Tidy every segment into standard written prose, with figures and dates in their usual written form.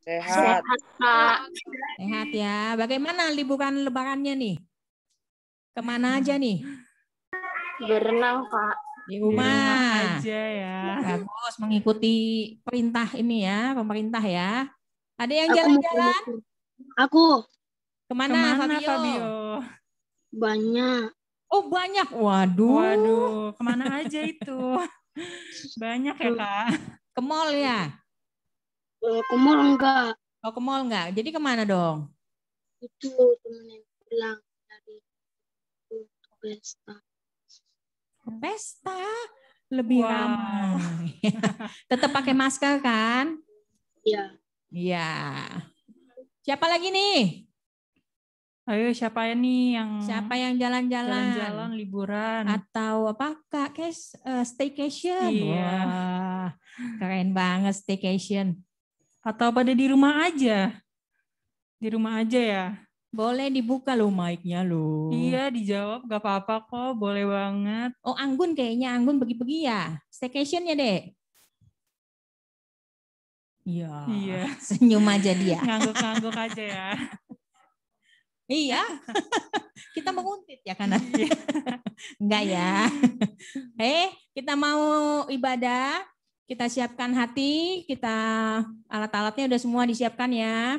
Sehat. Kak. Sehat ya. Bagaimana liburan lebarannya nih? Kemana aja nih? Berenang, Kak. Di Di rumah rumah. aja ya. Bagus, mengikuti perintah ini ya, pemerintah ya. Ada yang Aku mau jalan-jalan? Aku Kemana, Kemana Fabio? Fabio? banyak. Oh banyak, waduh. Waduh, kemana aja itu? Banyak ya Kak. Ke mall ya? Ke mall enggak. Oh ke mall nggak? Jadi kemana dong? Itu temen yang bilang dari pesta. Pesta, lebih Wow. ramai. Tetap pakai masker kan? Iya. Iya. Siapa lagi nih? Ayo siapa ya nih yang Siapa yang jalan-jalan? jalan-jalan liburan? Atau apa Kak? Staycation. Iya. Wah, keren banget staycation. Atau pada di rumah aja? Di rumah aja ya? Boleh dibuka loh mic-nya loh. Iya, dijawab gak apa-apa kok, boleh banget. Oh Anggun kayaknya Anggun pergi-pergi ya. Staycation ya Dek? Iya. Iya. Senyum aja dia. Ngangguk-ngangguk aja ya. Iya. Kita menguntit ya karena. Enggak ya. Kita mau ibadah. Kita siapkan hati. Kita alat-alatnya udah semua disiapkan ya.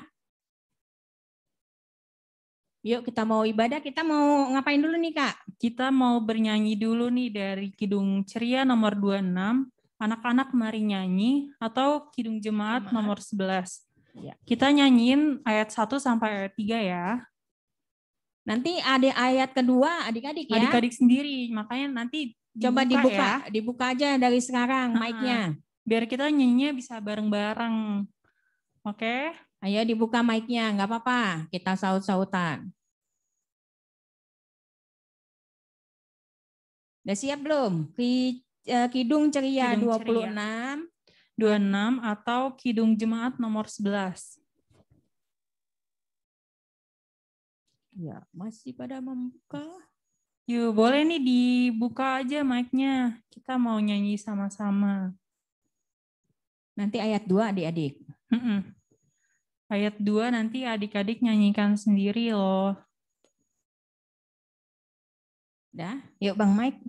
Yuk kita mau ibadah. Kita mau ngapain dulu nih Kak? Kita mau bernyanyi dulu nih dari Kidung Ceria nomor 26. Anak-anak mari nyanyi. Atau Kidung Jemaat nomor 11. Ya. Kita nyanyiin ayat 1 sampai ayat 3 ya. Nanti ada ayat kedua adik-adik ya. Adik-adik sendiri, makanya nanti Coba dibuka ya. dibuka aja dari sekarang mic-nya. Biar kita nyanyinya bisa bareng-bareng. Oke? Ayo dibuka mic-nya, nggak apa-apa. Kita saut-sautan. Udah siap belum? Kidung Ceria Kidung 26. 26 atau Kidung Jemaat nomor 11. Ya, masih pada membuka. Yuk, boleh nih dibuka aja mic-nya. Kita mau nyanyi sama-sama. Nanti ayat 2 adik-adik. Ayat 2 nanti adik-adik nyanyikan sendiri loh. Dah, yuk Bang Mike.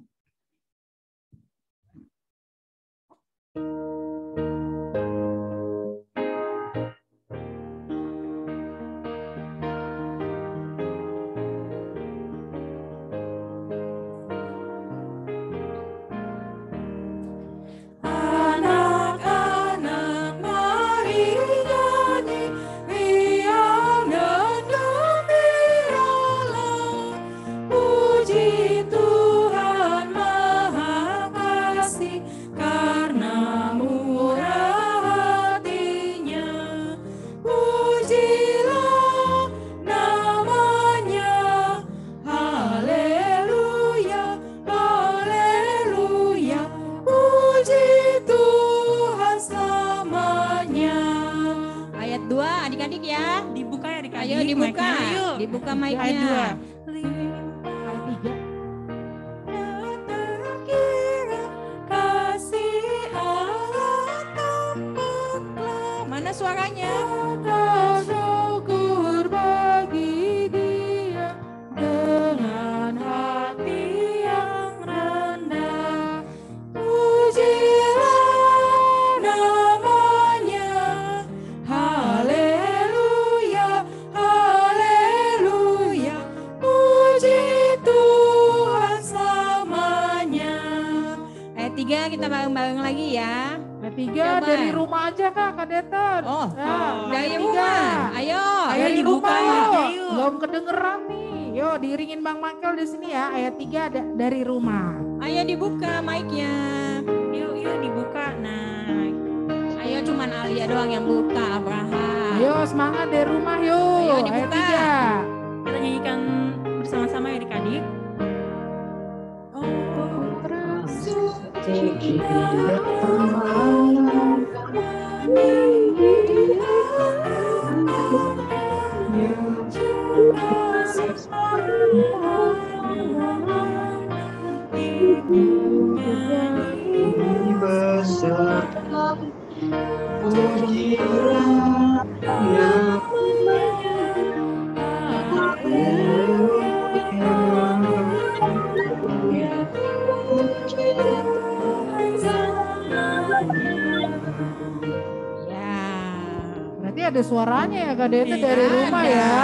Dibuka mic-nya. Mana suaranya? Syukur bagi Dia dengan hati yang rendah. Pujilah namanya. Haleluya. Ayat 3 kita bareng-bareng lagi ya. Ayat 3 dari rumah aja Kak Kadeton. Oh, Nah, dari ayat rumah. 3. Ayo. Ayo Ayo dibuka dibuka, yuk. Belum kedengeran nih. Yuk diiringin Bang Michael di sini ya. Ayat 3 dari rumah. Ayo dibuka mic-nya. Yuk dibuka. Nah, Ayo cuman Alia doang yang buka, Abraham. Ayo semangat dari rumah yuk. Ayo Ayat dibuka. 3. kita nyanyikan bersama-sama ya adik-adik. Ya. Berarti ada suaranya ya Kak Deta dari rumah Ada. ya.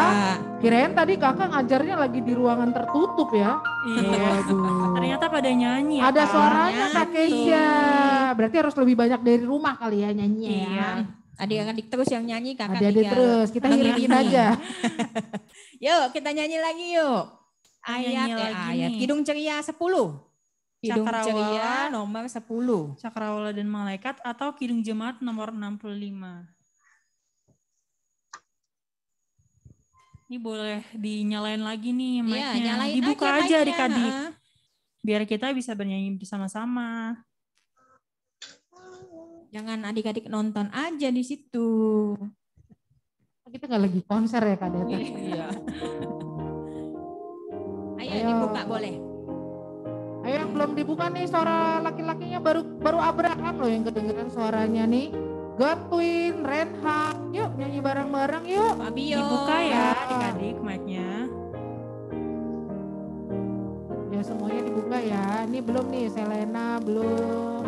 Kirain tadi kakak ngajarnya lagi di ruangan tertutup ya. Iya. Waduh. Ternyata pada nyanyi ya, Ada Kak. suaranya Kak Nyanyi. Keisha. Berarti harus lebih banyak dari rumah kali ya nyanyinya ya. Iya. Adik-adik terus yang nyanyi, kakak Adik-adik tinggal terus, kita hirikin mengiringi. aja. Yuk kita nyanyi lagi yuk. Nyanyi lagi Ayat nih. Kidung Ceria 10. Kidung Cakrawala. Ceria nomor 10. Cakrawala dan Malaikat atau Kidung Jemaat nomor 65. Ini boleh dinyalain lagi nih Iya, mic-nya. nyalain Dibuka aja aja mic-nya, adik-adik. heeh. Biar kita bisa bernyanyi bersama-sama. Jangan adik-adik nonton aja di situ. Kita nggak lagi konser ya Kak Deta. Iya. Ayo Ayo. dibuka boleh. Ayo yang belum dibuka nih suara laki-lakinya baru Abraham loh yang kedengeran suaranya nih. Godwin, Renhard, yuk nyanyi bareng-bareng yuk. Fabio. Dibuka ya adik-adik mic-nya. Ya semuanya dibuka ya. Ini belum nih Selena belum.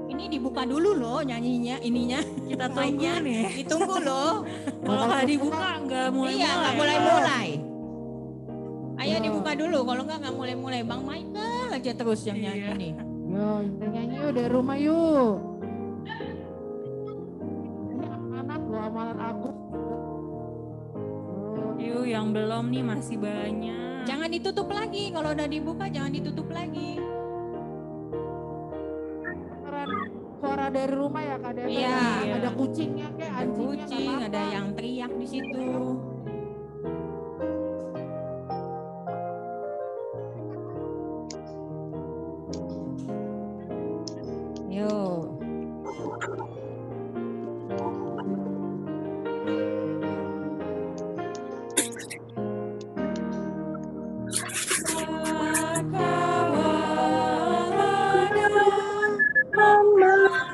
Ini dibuka dulu loh nyanyinya, ininya. Kita tunggu mic-nya. nih. Ditunggu loh. Kalau nggak dibuka nggak mulai-mulai. Iya, nggak mulai-mulai. Ayo dibuka dulu, kalau nggak mulai-mulai. Bang Michael aja terus yang nyanyi nih. Yo kita nyanyi yuk dari rumah yuk. Ini anak loh amalan aku. Yuk yang belum nih masih banyak. Jangan ditutup lagi, kalau udah dibuka jangan ditutup lagi. Suara dari rumah ya Kak Deta. Iya. Ada kucingnya kayak Ada anjingnya. nggak kucing, apa-apa. ada yang teriak di situ. Yo.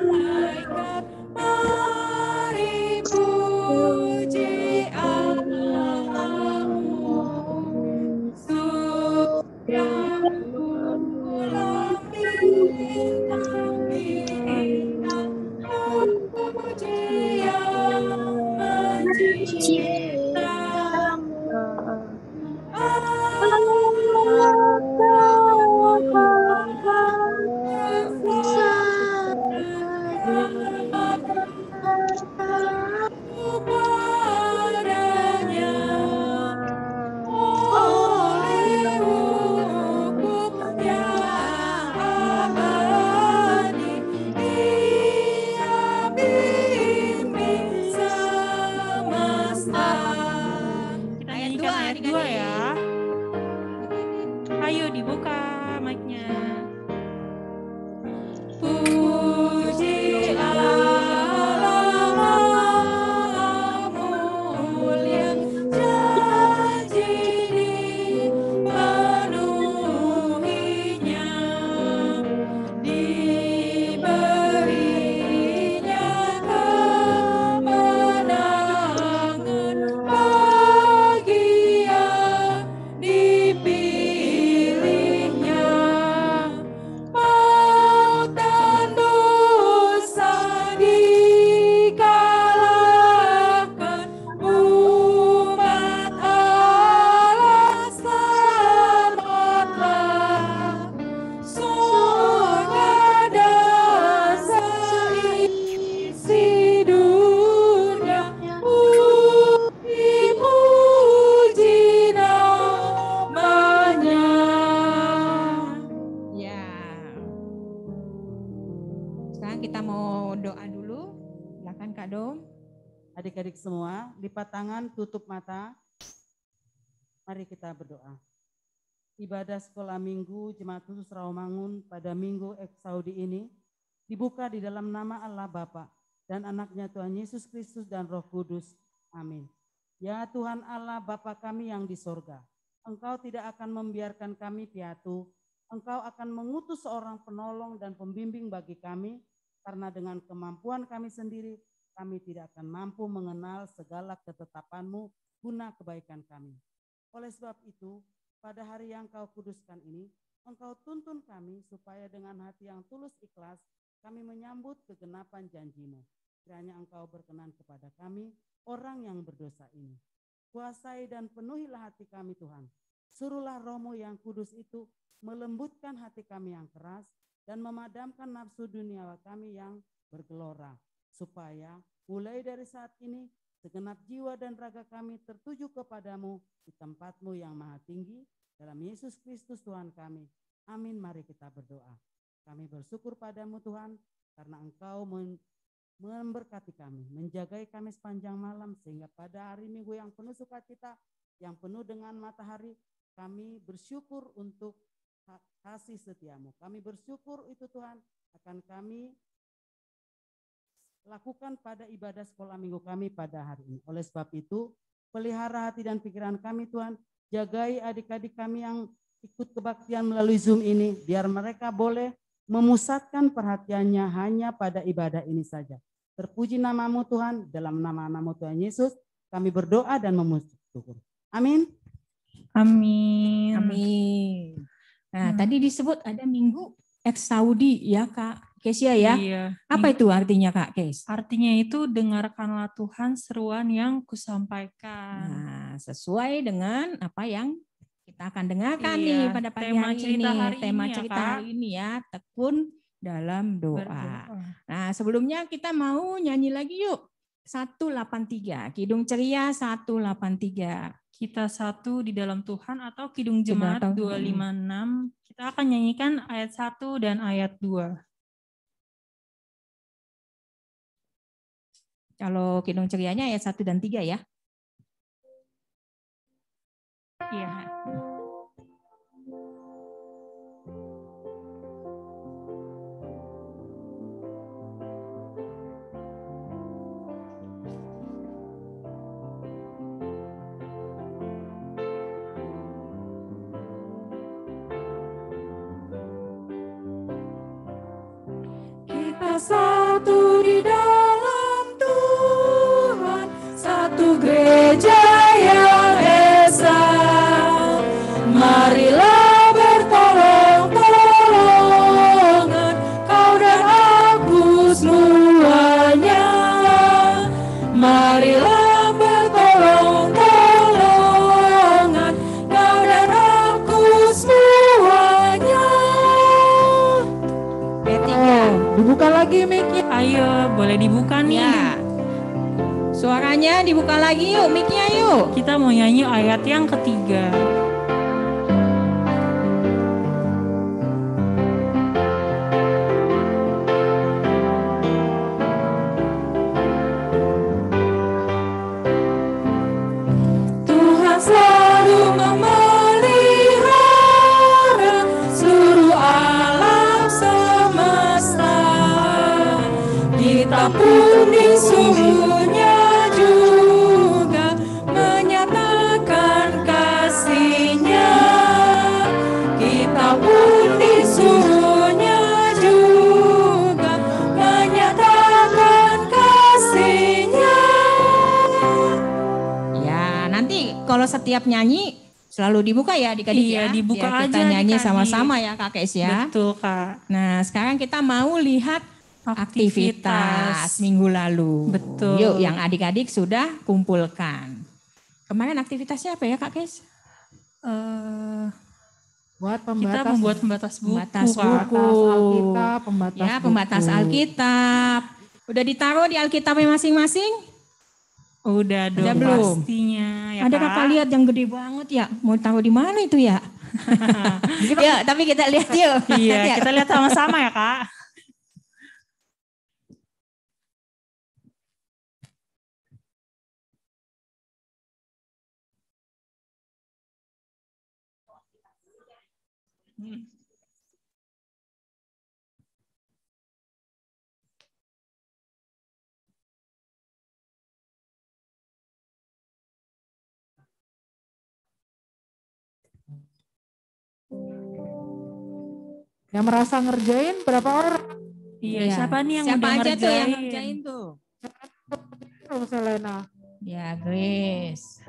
Malaikat mari puji Allahmu, surga bulan bintang-bintang pujian menciptamu. Padanya oleh hukum yang abadi Dia bimbing semesta. Kita nyanyikan ayat 2 ya. Ayo dibuka mic-nya. Puji Allah mulia janji dipenuhinya, diberinya kemenangan bagi yang dipilihnya. Maut dan dosa dikalahkan, umat Allah selamatlah. Surga dan seisi dunia dipuji namanya. Ya. Sekarang kita mau doa dulu. Silakan Kak Dom. Adik-adik semua, lipat tangan, tutup mata. Mari kita berdoa. Ibadah sekolah minggu Jemaat Khusus Rawamangun pada minggu Eksaudi ini dibuka di dalam nama Allah Bapa dan anaknya Tuhan Yesus Kristus dan Roh Kudus. Amin. Ya Tuhan Allah Bapa kami yang di sorga, Engkau tidak akan membiarkan kami piatu. Engkau akan mengutus seorang penolong dan pembimbing bagi kami, karena dengan kemampuan kami sendiri, kami tidak akan mampu mengenal segala ketetapan-Mu guna kebaikan kami. Oleh sebab itu, pada hari yang Kau kuduskan ini, Engkau tuntun kami supaya dengan hati yang tulus ikhlas, kami menyambut kegenapan janji-Mu. Kiranya Engkau berkenan kepada kami, orang yang berdosa ini. Kuasai dan penuhilah hati kami Tuhan. Suruhlah Roh-Mu yang kudus itu melembutkan hati kami yang keras dan memadamkan nafsu dunia kami yang bergelora, supaya mulai dari saat ini segenap jiwa dan raga kami tertuju kepadamu di tempat-Mu yang maha tinggi, dalam Yesus Kristus Tuhan kami. Amin. Mari kita berdoa. Kami bersyukur padamu Tuhan, karena Engkau memberkati kami, menjagai kami sepanjang malam, sehingga pada hari Minggu yang penuh sukacita, yang penuh dengan matahari, kami bersyukur untuk kasih setiamu. Kami bersyukur itu Tuhan akan kami lakukan pada ibadah sekolah minggu kami pada hari ini. Oleh sebab itu, pelihara hati dan pikiran kami Tuhan, jagai adik-adik kami yang ikut kebaktian melalui Zoom ini, biar mereka boleh memusatkan perhatiannya hanya pada ibadah ini saja. Terpuji nama-Mu Tuhan, dalam nama-Mu Tuhan Yesus, kami berdoa dan memuji-syukur. Amin. Amin. Amin. Nah, tadi disebut ada minggu Eksaudi ya Kak Kesia ya. Iya. Apa itu artinya Kak Kes? Artinya itu dengarkanlah Tuhan seruan yang kusampaikan. Nah, sesuai dengan apa yang kita akan dengarkan Iya, nih pada pagi tema hari cerita ini. hari Tema ini ya, cerita Kak. hari ini ya, tekun dalam doa. Berdoa. Nah, sebelumnya kita mau nyanyi lagi yuk. 183, Kidung Ceria 183. Kita satu di dalam Tuhan atau Kidung Jemaat Kita tahu. 256. Kita akan nyanyikan ayat 1 dan ayat 2. Kalau Kidung Cerianya ayat 1 dan 3 ya. Iya. Kita satu di dalam Tuhan, satu gereja yang esa. Marilah bertolong-tolongan, kau dan aku semuanya. Marilah bertolong-tolongan, kau dan aku semuanya. Dibuka lagi mic-nya. Ayo, boleh dibuka nih. Ya. Suaranya dibuka lagi yuk, mic-nya yuk. Kita mau nyanyi ayat yang ketiga. Tuhan selalu memelihara seluruh alam semesta. Kita pun disuruhnya juga menyatakan kasih-Nya. Kita pun disuruhnya juga menyatakan kasih-Nya. Ya, nanti kalau setiap nyanyi selalu dibuka ya adik-adik Iya, ya. dibuka Biar kita aja nyanyi adik-adik. sama-sama ya Kak Kes ya. Betul, Kak. Nah, sekarang kita mau lihat aktivitas minggu lalu. Betul. Yuk, yang adik-adik sudah kumpulkan. Kemarin aktivitasnya apa ya Kak Kes? Buat Kita membuat pembatas buku, Pembatas Kak. buku. Alkitab, pembatas Ya, pembatas buku. Alkitab. Udah ditaruh di Alkitabnya masing-masing? Udah dong Udah belum? pastinya ya, Ada Kak. kakak lihat yang gede banget ya. Mau taruh di mana itu ya? Ya, tapi kita lihat yuk. Iya, kita lihat sama-sama ya, Kak. Yang merasa ngerjain berapa orang? Iya, Iya. siapa nih yang Siapa udah aja tuh yang ngerjain? ngerjain tuh? Selena. Ya, Grace.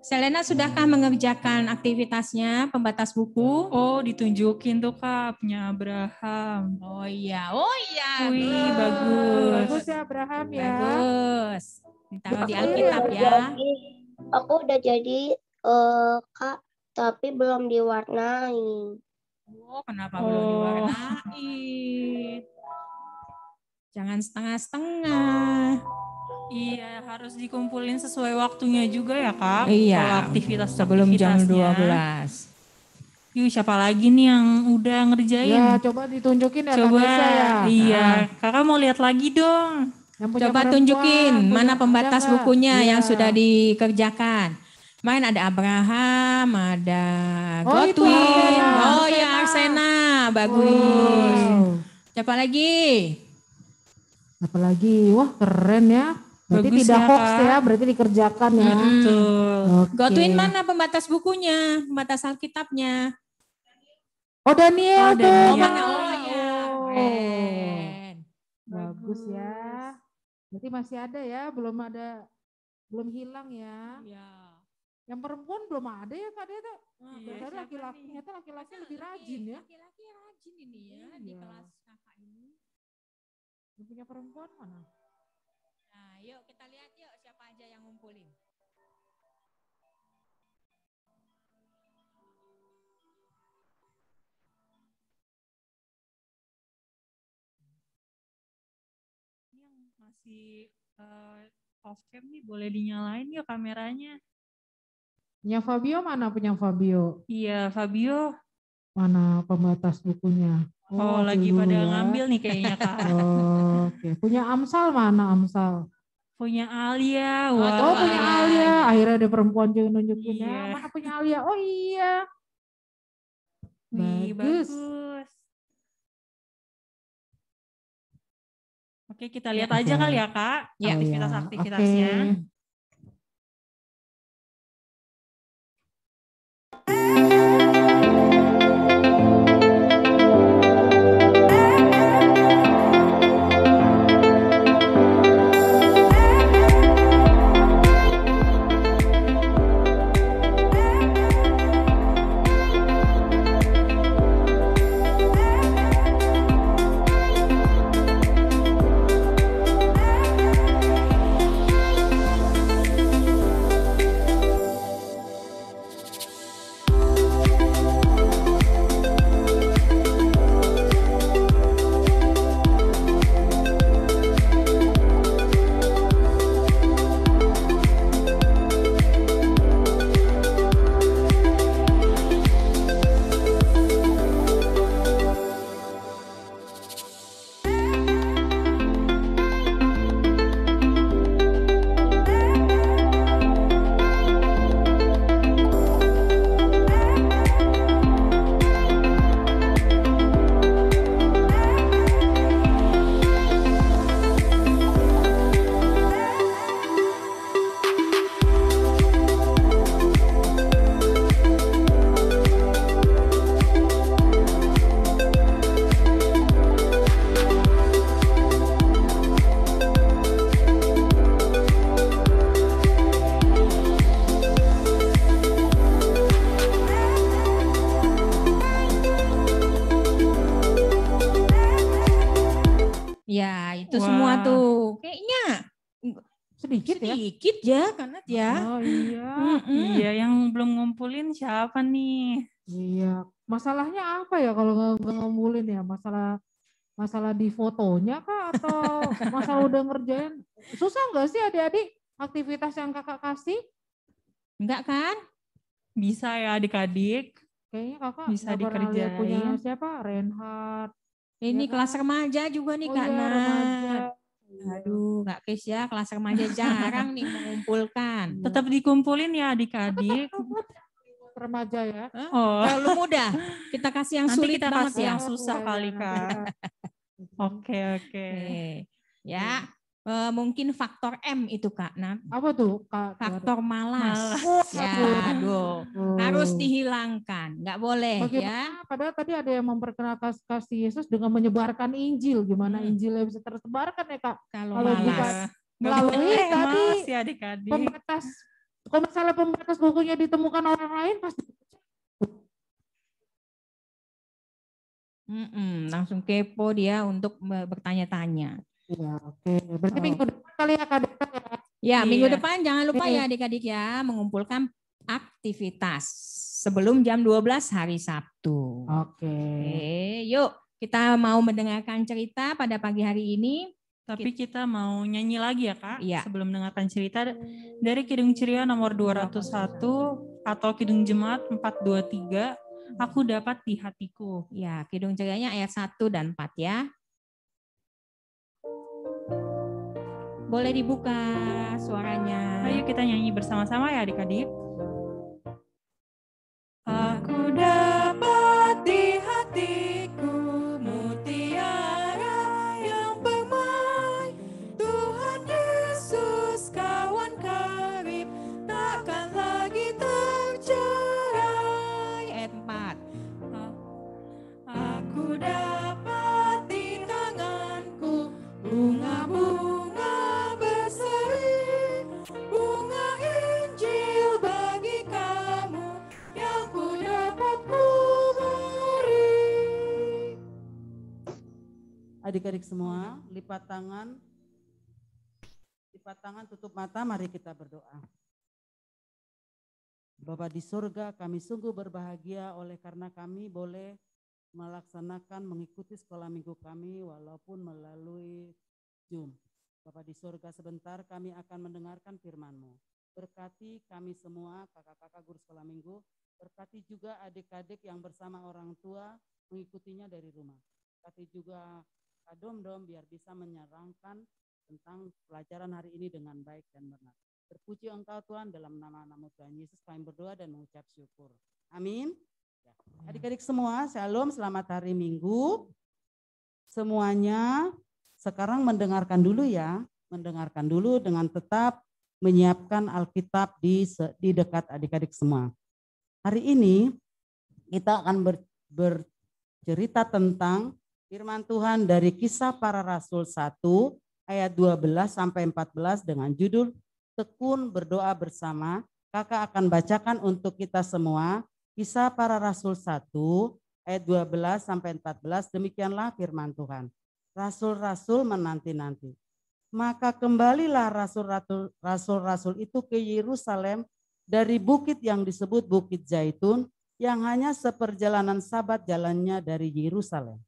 Selena sudahkah mengerjakan aktivitasnya pembatas buku? Oh, ditunjukin tuh Kak, punya Abraham. Oh iya. Wih, bagus. Bagus ya Abraham ya. Bagus. Ditaruh di Aku Alkitab udah ya. Aku udah jadi Kak, tapi belum diwarnai. Oh, kenapa belum diwarnai? Jangan setengah-setengah. Iya, harus dikumpulin sesuai waktunya juga ya Kak. Iya, Kalau aktivitas sebelum jam 12. Yuk, siapa lagi nih yang udah ngerjain? Ya, coba ditunjukin ya Coba, Kak Desa ya. iya. Ah. Kakak mau lihat lagi dong. Yang punya Coba perempuan, tunjukin mana punya- pembatas ada nggak? bukunya Iya. yang sudah dikerjakan. Main ada Abraham, ada Oh, itu Godwin. Arsena. Oh ya, Arsena. Bagus. Wow. Siapa lagi? Apalagi, wah keren ya. Berarti Bagus tidak ya, hoax Kak. ya, berarti dikerjakan ya. Betul. Oke. Godwin mana pembatas bukunya? Pembatas Alkitabnya? Oh Daniel Oh, tuh. Daniel. Oh, mana? Oh ya. Oh. Keren. Bagus ya. Berarti masih ada ya, belum hilang ya. Iya. Yang perempuan belum ada ya Kak Deta. Iya, Ternyata siapa laki-laki, nih? ternyata laki-laki lebih rajin ya. Laki-laki rajin ini ya di Iya. kelas kakak ini. Yang punya perempuan mana? Nah, yuk kita lihat yuk siapa aja yang ngumpulin. Ini yang masih off cam nih, boleh dinyalain yuk kameranya. Punya Fabio mana punya Fabio? Iya, Fabio. Mana pembatas bukunya? Oh, ambil lagi dulu pada ya. ngambil nih kayaknya Kak. Oke, punya Amsal mana Amsal? Punya Alia. Oh, Wah. Oh punya Alia, akhirnya ada perempuan juga nunjukin ya. Iya. Mana punya Alia? Oh iya. Wih, Bagus. bagus. Oke, kita lihat Oke. aja kali ya Kak, Ya. aktivitas-aktivitasnya. Oke. Ya, itu Wah. semua tuh. Kayaknya Sedikit ya. sedikit ya, karena ya. Oh iya. Iya, yang belum ngumpulin siapa nih? Iya. Masalahnya apa ya kalau nggak ngumpulin ya? Masalah di fotonya kah atau masalah udah ngerjain? Susah nggak sih adik-adik aktivitas yang kakak kasih? Enggak kan? Bisa ya adik-adik. Kayaknya kakak Bisa nggak pernah lihat punya dikerjain. siapa? Reinhard. Ini Ya kelas kan? remaja juga nih Oh Kak iya, Nat. remaja. Aduh, Kak Kris ya, kelas remaja jarang nih mengumpulkan. Tetap dikumpulin ya adik-adik. Remaja ya. Oh, Kalau lu mudah, kita kasih yang nanti sulit kita banget kasih ya. yang susah Iya, kali nanti Kak. kita- Oke. Oke. Ya, Mungkin faktor M itu Kak. Nah, Apa tuh Kak? faktor malas. Ya, aduh. Oh. Harus dihilangkan, nggak boleh ya. Bagaimana? Padahal tadi ada yang memperkenalkan kasih Yesus dengan menyebarkan Injil. Gimana Injilnya bisa tersebarkan ya Kak? Kalau Kalau malas. bukan Nggak melalui boleh, tadi Mas, ya adik-adik. pembatas, kalau misalnya pembatas bukunya ditemukan orang lain pasti. Langsung kepo dia untuk bertanya-tanya. Iya, oke. Berarti minggu depan kali ya Kak Deta ya. Ya, minggu Iya. depan jangan lupa ya adik-adik ya mengumpulkan aktivitas sebelum jam 12 hari Sabtu. Oke. Oke, yuk kita mau mendengarkan cerita pada pagi hari ini. Tapi kita mau nyanyi lagi ya Kak, Iya. sebelum mendengarkan cerita dari Kidung Ceria nomor 201 atau Kidung Jemaat 423, Aku Dapat di Hatiku. Ya, Kidung Cerianya ayat 1 dan 4 ya. Boleh dibuka suaranya. Ayo kita nyanyi bersama-sama ya adik-adik. Aku dapat di hatiku mutiara yang permai, Tuhan Yesus kawan karib, takkan lagi tercerai. Ayat 4. Aku dapat di tanganku bunga-bunga berseri, bunga Injil bagi kamu yang ku dapat beri. Adik-adik semua, lipat tangan, tutup mata, mari kita berdoa. Bapa di surga, kami sungguh berbahagia oleh karena kami boleh melaksanakan mengikuti sekolah minggu kami walaupun melalui Zoom. Bapa di surga, sebentar kami akan mendengarkan firman-Mu. Berkati kami semua, kakak-kakak guru sekolah minggu, berkati juga adik-adik yang bersama orang tua mengikutinya dari rumah. Berkati juga Kak Dom-Dom biar bisa menyerangkan tentang pelajaran hari ini dengan baik dan benar. Terpuji Engkau Tuhan, dalam nama-Mu Tuhan Yesus kami berdoa dan mengucap syukur. Amin. Ya. Adik-adik semua, shalom, selamat hari Minggu. Semuanya sekarang mendengarkan dulu ya, mendengarkan dulu dengan tetap menyiapkan Alkitab di dekat adik-adik semua. Hari ini kita akan bercerita tentang firman Tuhan dari Kisah Para Rasul 1 ayat 12 sampai 14 dengan judul Tekun Berdoa Bersama. Kakak akan bacakan untuk kita semua Kisah Para Rasul 1 ayat 12 sampai 14. Demikianlah firman Tuhan. Rasul-rasul menanti-nanti. Maka kembalilah rasul-rasul itu ke Yerusalem dari bukit yang disebut Bukit Zaitun yang hanya seperjalanan Sabat jalannya dari Yerusalem.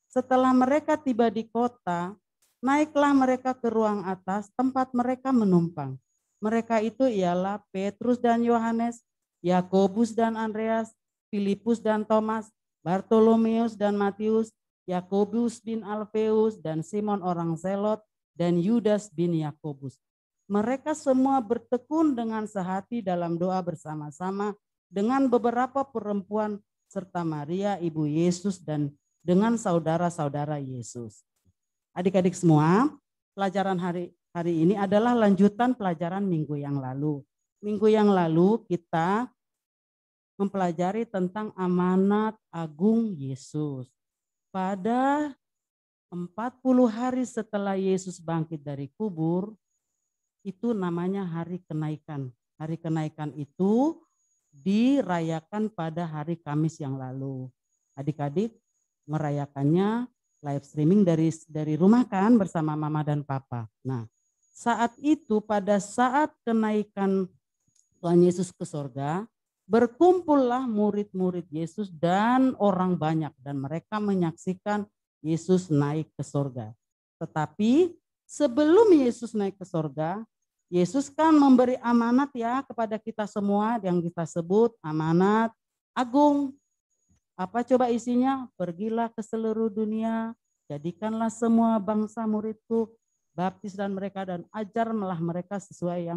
Setelah mereka tiba di kota, naiklah mereka ke ruang atas tempat mereka menumpang. Mereka itu ialah Petrus dan Yohanes, Yakobus dan Andreas, Filipus dan Thomas, Bartolomeus dan Matius, Yakobus bin Alfeus dan Simon orang Zelot, dan Yudas bin Yakobus. Mereka semua bertekun dengan sehati dalam doa bersama-sama dengan beberapa perempuan serta Maria ibu Yesus dan dengan saudara-saudara Yesus. Adik-adik semua, pelajaran hari ini adalah lanjutan pelajaran minggu yang lalu. Minggu yang lalu kita mempelajari tentang amanat agung Yesus. Pada 40 hari setelah Yesus bangkit dari kubur, itu namanya hari kenaikan. Hari kenaikan itu dirayakan pada hari Kamis yang lalu. Adik-adik merayakannya live streaming dari rumah kan bersama mama dan papa. Nah, saat itu pada saat kenaikan Tuhan Yesus ke surga, berkumpullah murid-murid Yesus dan orang banyak dan mereka menyaksikan Yesus naik ke surga. Tetapi sebelum Yesus naik ke surga, Yesus kan memberi amanat ya kepada kita semua yang kita sebut amanat agung. Apa coba isinya? Pergilah ke seluruh dunia, jadikanlah semua bangsa muridku, baptis dan mereka dan ajarlah mereka sesuai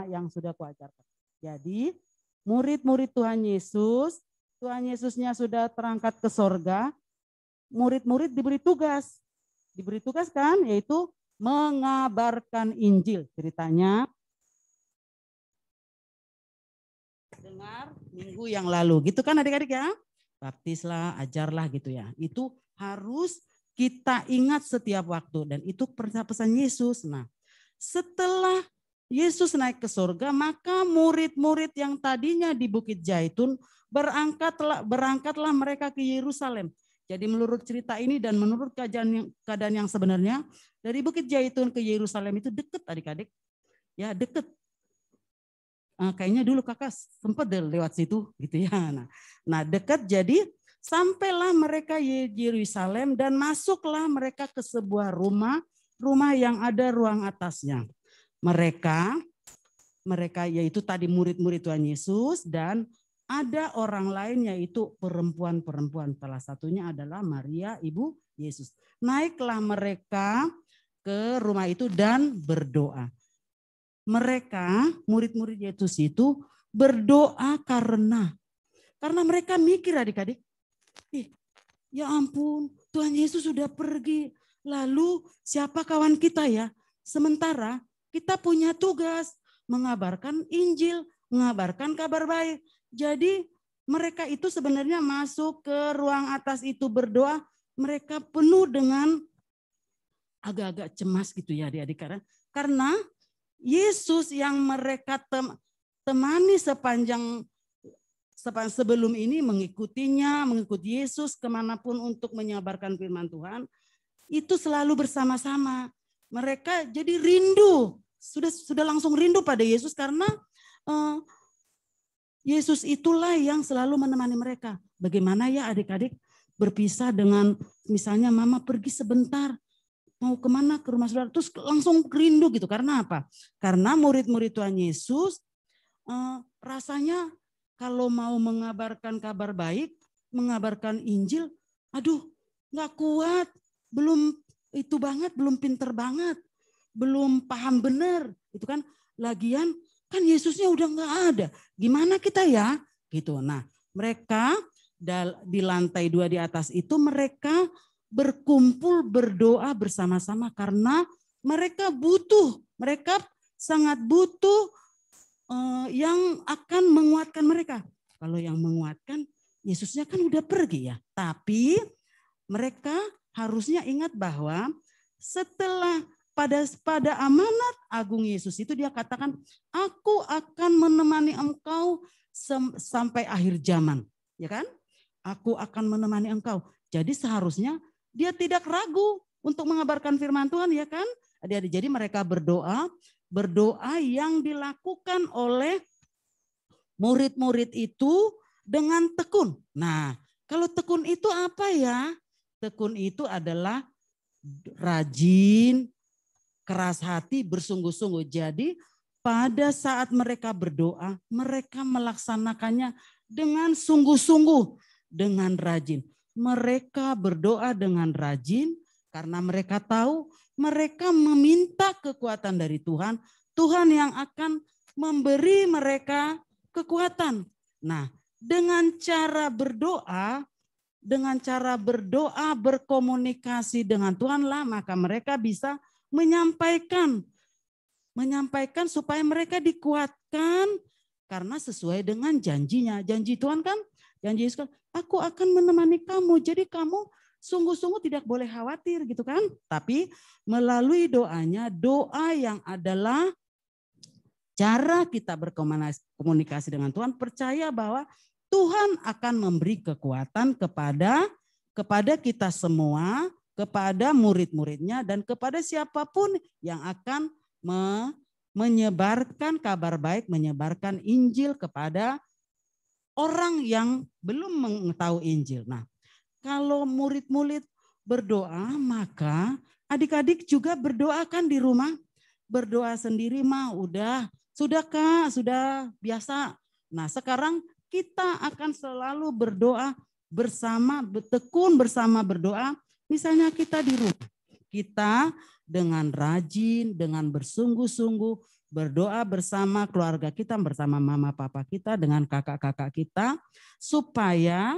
yang sudah kuajarkan. Jadi murid-murid Tuhan Yesusnya sudah terangkat ke surga, murid-murid diberi tugas kan, yaitu mengabarkan Injil. Ceritanya dengar minggu yang lalu, gitu kan adik-adik ya? Baptislah, ajarlah gitu ya. Itu harus kita ingat setiap waktu dan itu pesan Yesus. Nah, setelah Yesus naik ke surga, maka murid-murid yang tadinya di Bukit Zaitun berangkatlah mereka ke Yerusalem. Jadi menurut cerita ini dan menurut keadaan yang sebenarnya, dari Bukit Zaitun ke Yerusalem itu dekat adik-adik. Ya, dekat. Kayaknya dulu kakak sempat lewat situ gitu ya. Nah dekat, jadi sampailah mereka Yerusalem dan masuklah mereka ke sebuah rumah yang ada ruang atasnya. Mereka yaitu tadi murid-murid Tuhan Yesus dan ada orang lain yaitu perempuan-perempuan. Salah satunya adalah Maria ibu Yesus. Naiklah mereka ke rumah itu dan berdoa. Mereka murid-murid Yesus itu berdoa karena mereka mikir adik-adik, ya ampun Tuhan Yesus sudah pergi, lalu siapa kawan kita ya? Sementara kita punya tugas mengabarkan Injil, mengabarkan kabar baik. Jadi mereka itu sebenarnya masuk ke ruang atas itu berdoa, mereka penuh dengan agak-agak cemas gitu ya adik-adik, karena Yesus yang mereka temani sebelum ini mengikuti Yesus kemanapun untuk menyabarkan firman Tuhan, itu selalu bersama-sama. Mereka jadi rindu, sudah langsung rindu pada Yesus karena Yesus itulah yang selalu menemani mereka. Bagaimana ya adik-adik berpisah dengan misalnya mama pergi sebentar, mau kemana ke rumah saudara, terus langsung rindu gitu. Karena apa? Karena murid-murid Tuhan Yesus rasanya kalau mau mengabarkan kabar baik, mengabarkan Injil, aduh nggak kuat, belum itu banget, belum pinter banget, belum paham benar, itu kan. Lagian kan Yesusnya udah nggak ada, gimana kita ya? Gitu. Nah mereka di lantai 2 di atas itu mereka berkumpul berdoa bersama-sama karena mereka sangat butuh yang akan menguatkan mereka. Kalau yang menguatkan Yesusnya kan udah pergi ya. Tapi mereka harusnya ingat bahwa setelah pada amanat agung Yesus itu dia katakan, aku akan menemani engkau sampai akhir zaman, ya kan? Aku akan menemani engkau. Jadi seharusnya dia tidak ragu untuk mengabarkan firman Tuhan, ya kan? Jadi mereka berdoa yang dilakukan oleh murid-murid itu dengan tekun. Nah, kalau tekun itu apa ya? Tekun itu adalah rajin, keras hati, bersungguh-sungguh. Jadi pada saat mereka berdoa, mereka melaksanakannya dengan sungguh-sungguh, dengan rajin. Mereka berdoa dengan rajin karena mereka tahu mereka meminta kekuatan dari Tuhan. Tuhan yang akan memberi mereka kekuatan. Nah, dengan cara berdoa, berkomunikasi dengan Tuhanlah, maka mereka bisa menyampaikan supaya mereka dikuatkan karena sesuai dengan janjinya. Janji Tuhan kan, janji Yesus kan, aku akan menemani kamu. Jadi kamu sungguh-sungguh tidak boleh khawatir gitu kan. Tapi melalui doanya, doa yang adalah cara kita berkomunikasi dengan Tuhan, percaya bahwa Tuhan akan memberi kekuatan kepada kita semua, kepada murid-muridnya, dan kepada siapapun yang akan menyebarkan kabar baik, menyebarkan Injil kepada orang yang belum mengetahui Injil. Nah, kalau murid-murid berdoa, maka adik-adik juga berdoakan di rumah. Berdoa sendiri mah sudah Kak, sudah biasa. Nah, sekarang kita akan selalu berdoa bersama, bertekun bersama berdoa. Misalnya kita di rumah, kita dengan rajin, dengan bersungguh-sungguh berdoa bersama keluarga kita, bersama mama papa kita, dengan kakak-kakak kita, supaya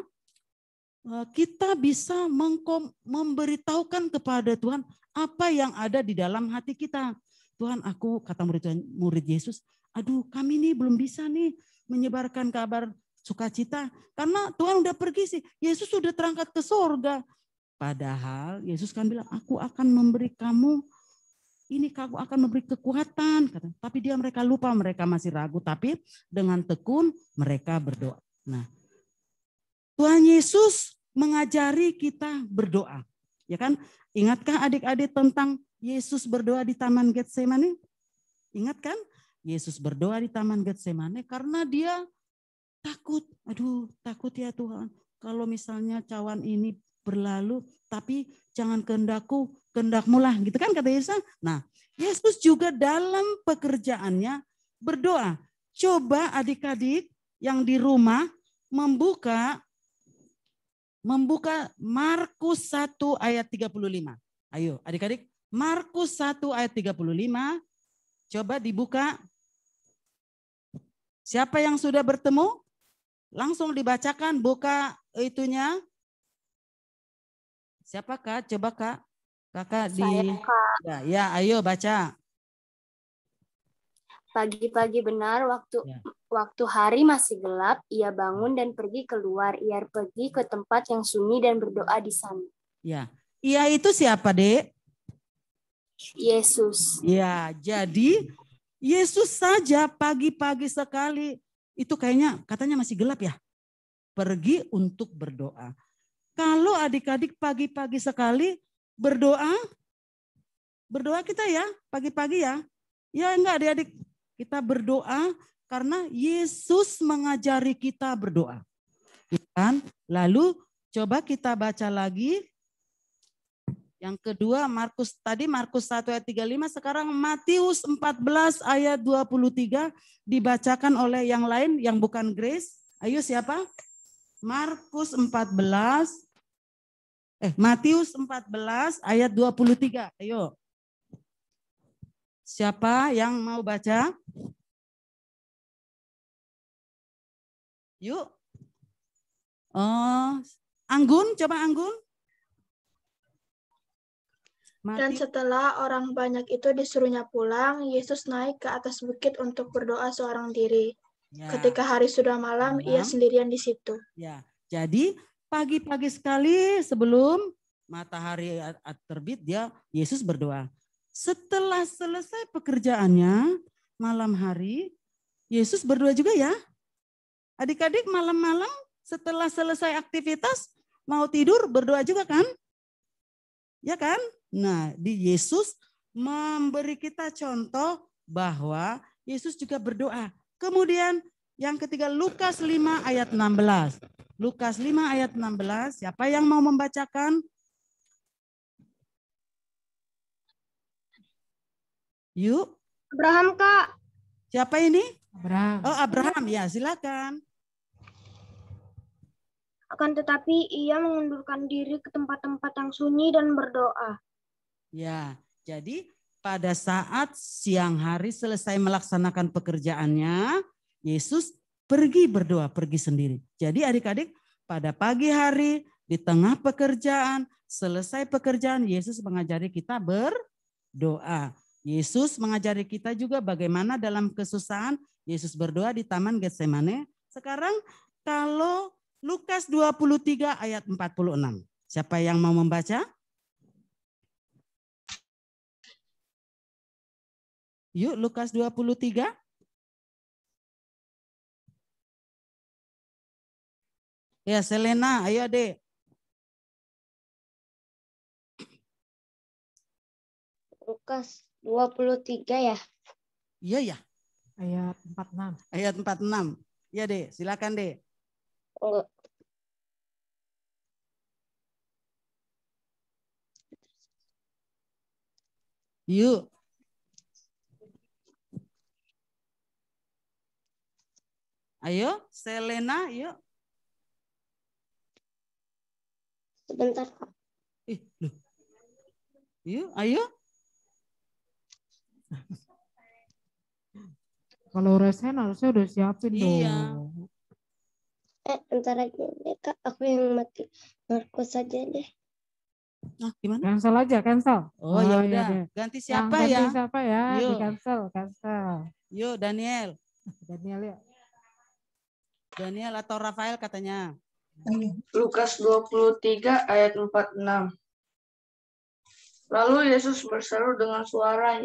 kita bisa memberitahukan kepada Tuhan apa yang ada di dalam hati kita. Tuhan, aku, kata murid Yesus, aduh kami nih belum bisa nih menyebarkan kabar sukacita. Karena Tuhan udah pergi sih, Yesus sudah terangkat ke sorga. Padahal Yesus kan bilang, aku akan memberi kamu, ini kamu akan memberi kekuatan. Tapi mereka lupa, mereka masih ragu. Tapi dengan tekun mereka berdoa. Nah, Tuhan Yesus mengajari kita berdoa. Ya kan? Ingatkah adik-adik tentang Yesus berdoa di Taman Getsemani? Ingat kan? Yesus berdoa di Taman Getsemani karena dia takut. Aduh, takut ya Tuhan. Kalau misalnya cawan ini berlalu, tapi jangan kehendakku, kehendakmu lah. Gitu kan kata Yesus. Nah, Yesus juga dalam pekerjaannya berdoa. Coba adik-adik yang di rumah membuka Markus 1 ayat 35. Ayo adik-adik, Markus 1 ayat 35. Coba dibuka. Siapa yang sudah bertemu? Langsung dibacakan, buka itunya. Siapa Kak? Coba Kak. Kakak di... Saya, Kak. Ya, ayo baca. Pagi-pagi benar waktu hari masih gelap, ia bangun dan pergi keluar. Ia pergi ke tempat yang sunyi dan berdoa di sana. Ya, ia itu siapa, Dek? Yesus. Ya, jadi Yesus saja pagi-pagi sekali, itu kayaknya katanya masih gelap ya, pergi untuk berdoa. Kalau adik-adik pagi-pagi sekali berdoa kita ya, pagi-pagi ya. Ya enggak adik-adik, kita berdoa karena Yesus mengajari kita berdoa. Kan? Lalu coba kita baca lagi. Yang kedua Markus 1 ayat 35, sekarang Matius 14 ayat 23 dibacakan oleh yang lain yang bukan Grace. Ayo siapa? Matius 14 ayat 23. Ayo. Siapa yang mau baca? Yuk. Anggun, coba Anggun. Dan setelah orang banyak itu disuruhnya pulang, Yesus naik ke atas bukit untuk berdoa seorang diri. Ya. Ketika hari sudah malam, ia sendirian di situ. Ya, jadi pagi-pagi sekali sebelum matahari terbit, Yesus berdoa. Setelah selesai pekerjaannya malam hari, Yesus berdoa juga ya. Adik-adik malam-malam setelah selesai aktivitas mau tidur berdoa juga kan? Ya kan? Nah, di Yesus memberi kita contoh bahwa Yesus juga berdoa. Kemudian yang ketiga Lukas 5 ayat 16. Lukas 5 ayat 16, siapa yang mau membacakan? Yuk. Abraham, Kak. Siapa ini? Abraham. Oh, Abraham, ya silakan. Akan tetapi ia mengundurkan diri ke tempat-tempat yang sunyi dan berdoa. Ya, jadi pada saat siang hari selesai melaksanakan pekerjaannya, Yesus pergi berdoa, pergi sendiri. Jadi adik-adik pada pagi hari di tengah pekerjaan, selesai pekerjaan, Yesus mengajari kita berdoa. Yesus mengajari kita juga bagaimana dalam kesusahan, Yesus berdoa di Taman Getsemani. Sekarang kalau Lukas 23 ayat 46. Siapa yang mau membaca? Yuk Lukas 23. Ya Selena, ayo Adek. Lukas 23 ya? Iya ya. Ayat 46. Ayat 46. Iya Dek, silakan Dek. Enggak. Yuk. Ayo, Selena, yuk. Sebentar, Kak. Loh. Yuk, ayo. Kalau resen harusnya udah siapin Iya. dong. Entar aja deh Kak, aku yang mati. Markus saja deh. Nah, gimana? Cancel aja, cancel. Oh, ya iya udah. deh. Ganti Yang siapa ganti ya? siapa ya? Di Yuk. cancel, cancel. Yuk, Daniel. Daniel ya. Daniel atau Rafael katanya. Lukas 23 ayat 46. Lalu Yesus berseru dengan suara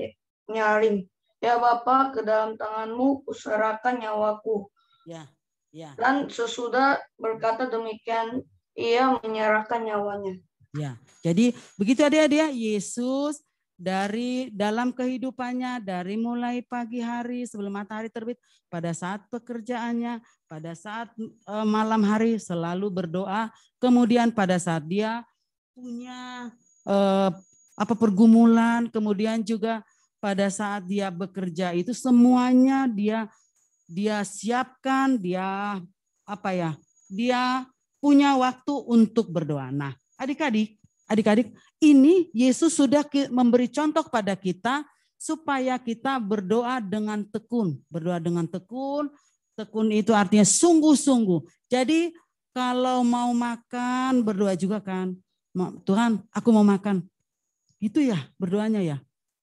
nyaring, "Ya Bapa, ke dalam tanganmu kuserahkan nyawaku." Ya, ya. Dan sesudah berkata demikian, ia menyerahkan nyawanya. Ya, jadi begitu adik-adik, Yesus dari dalam kehidupannya, dari mulai pagi hari sebelum matahari terbit, pada saat pekerjaannya, pada saat malam hari selalu berdoa. Kemudian pada saat dia punya pergumulan, kemudian juga pada saat dia bekerja itu semuanya dia siapkan, dia punya waktu untuk berdoa. Nah, adik-adik, ini Yesus sudah memberi contoh pada kita supaya kita berdoa dengan tekun. Berdoa dengan tekun, tekun itu artinya sungguh-sungguh. Jadi kalau mau makan, berdoa juga kan. Tuhan, aku mau makan. Itu ya berdoanya ya.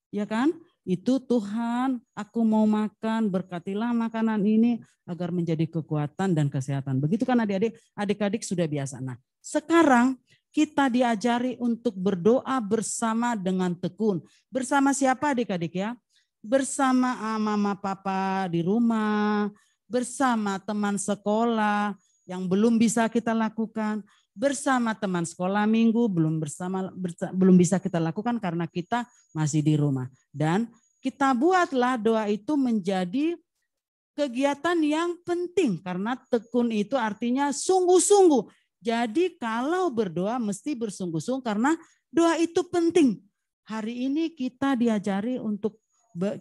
Ya kan? Itu Tuhan, aku mau makan, berkatilah makanan ini agar menjadi kekuatan dan kesehatan. Begitu kan adik-adik sudah biasa. Nah, sekarang kita diajari untuk berdoa bersama dengan tekun. Bersama siapa adik-adik ya? Bersama mama papa di rumah, bersama teman sekolah yang belum bisa kita lakukan, bersama teman sekolah minggu belum bisa kita lakukan karena kita masih di rumah. Dan kita buatlah doa itu menjadi kegiatan yang penting karena tekun itu artinya sungguh-sungguh. Jadi kalau berdoa mesti bersungguh-sungguh karena doa itu penting. Hari ini kita diajari untuk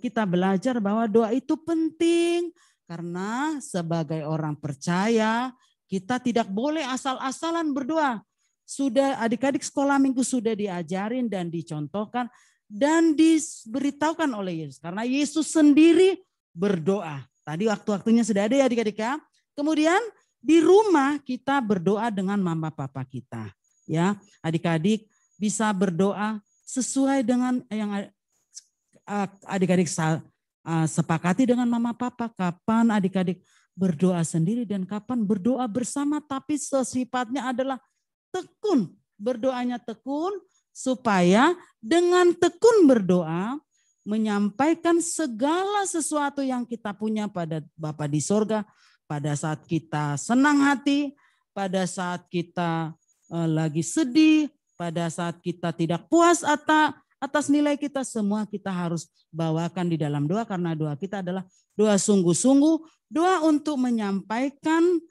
kita belajar bahwa doa itu penting karena sebagai orang percaya kita tidak boleh asal-asalan berdoa. Sudah adik-adik sekolah minggu sudah diajarin dan dicontohkan dan diberitahukan oleh Yesus. Karena Yesus sendiri berdoa. Tadi waktu-waktunya sudah ada ya adik-adik ya. Kemudian di rumah kita berdoa dengan mama papa kita. Ya, adik-adik bisa berdoa sesuai dengan yang adik-adik sepakati dengan mama papa. Kapan adik-adik berdoa sendiri dan kapan berdoa bersama. Tapi sifatnya adalah tekun. Berdoanya tekun supaya dengan tekun berdoa menyampaikan segala sesuatu yang kita punya pada Bapa di sorga. Pada saat kita senang hati, pada saat kita lagi sedih, pada saat kita tidak puas atas nilai kita, semua kita harus bawakan di dalam doa karena doa kita adalah doa sungguh-sungguh, doa untuk menyampaikan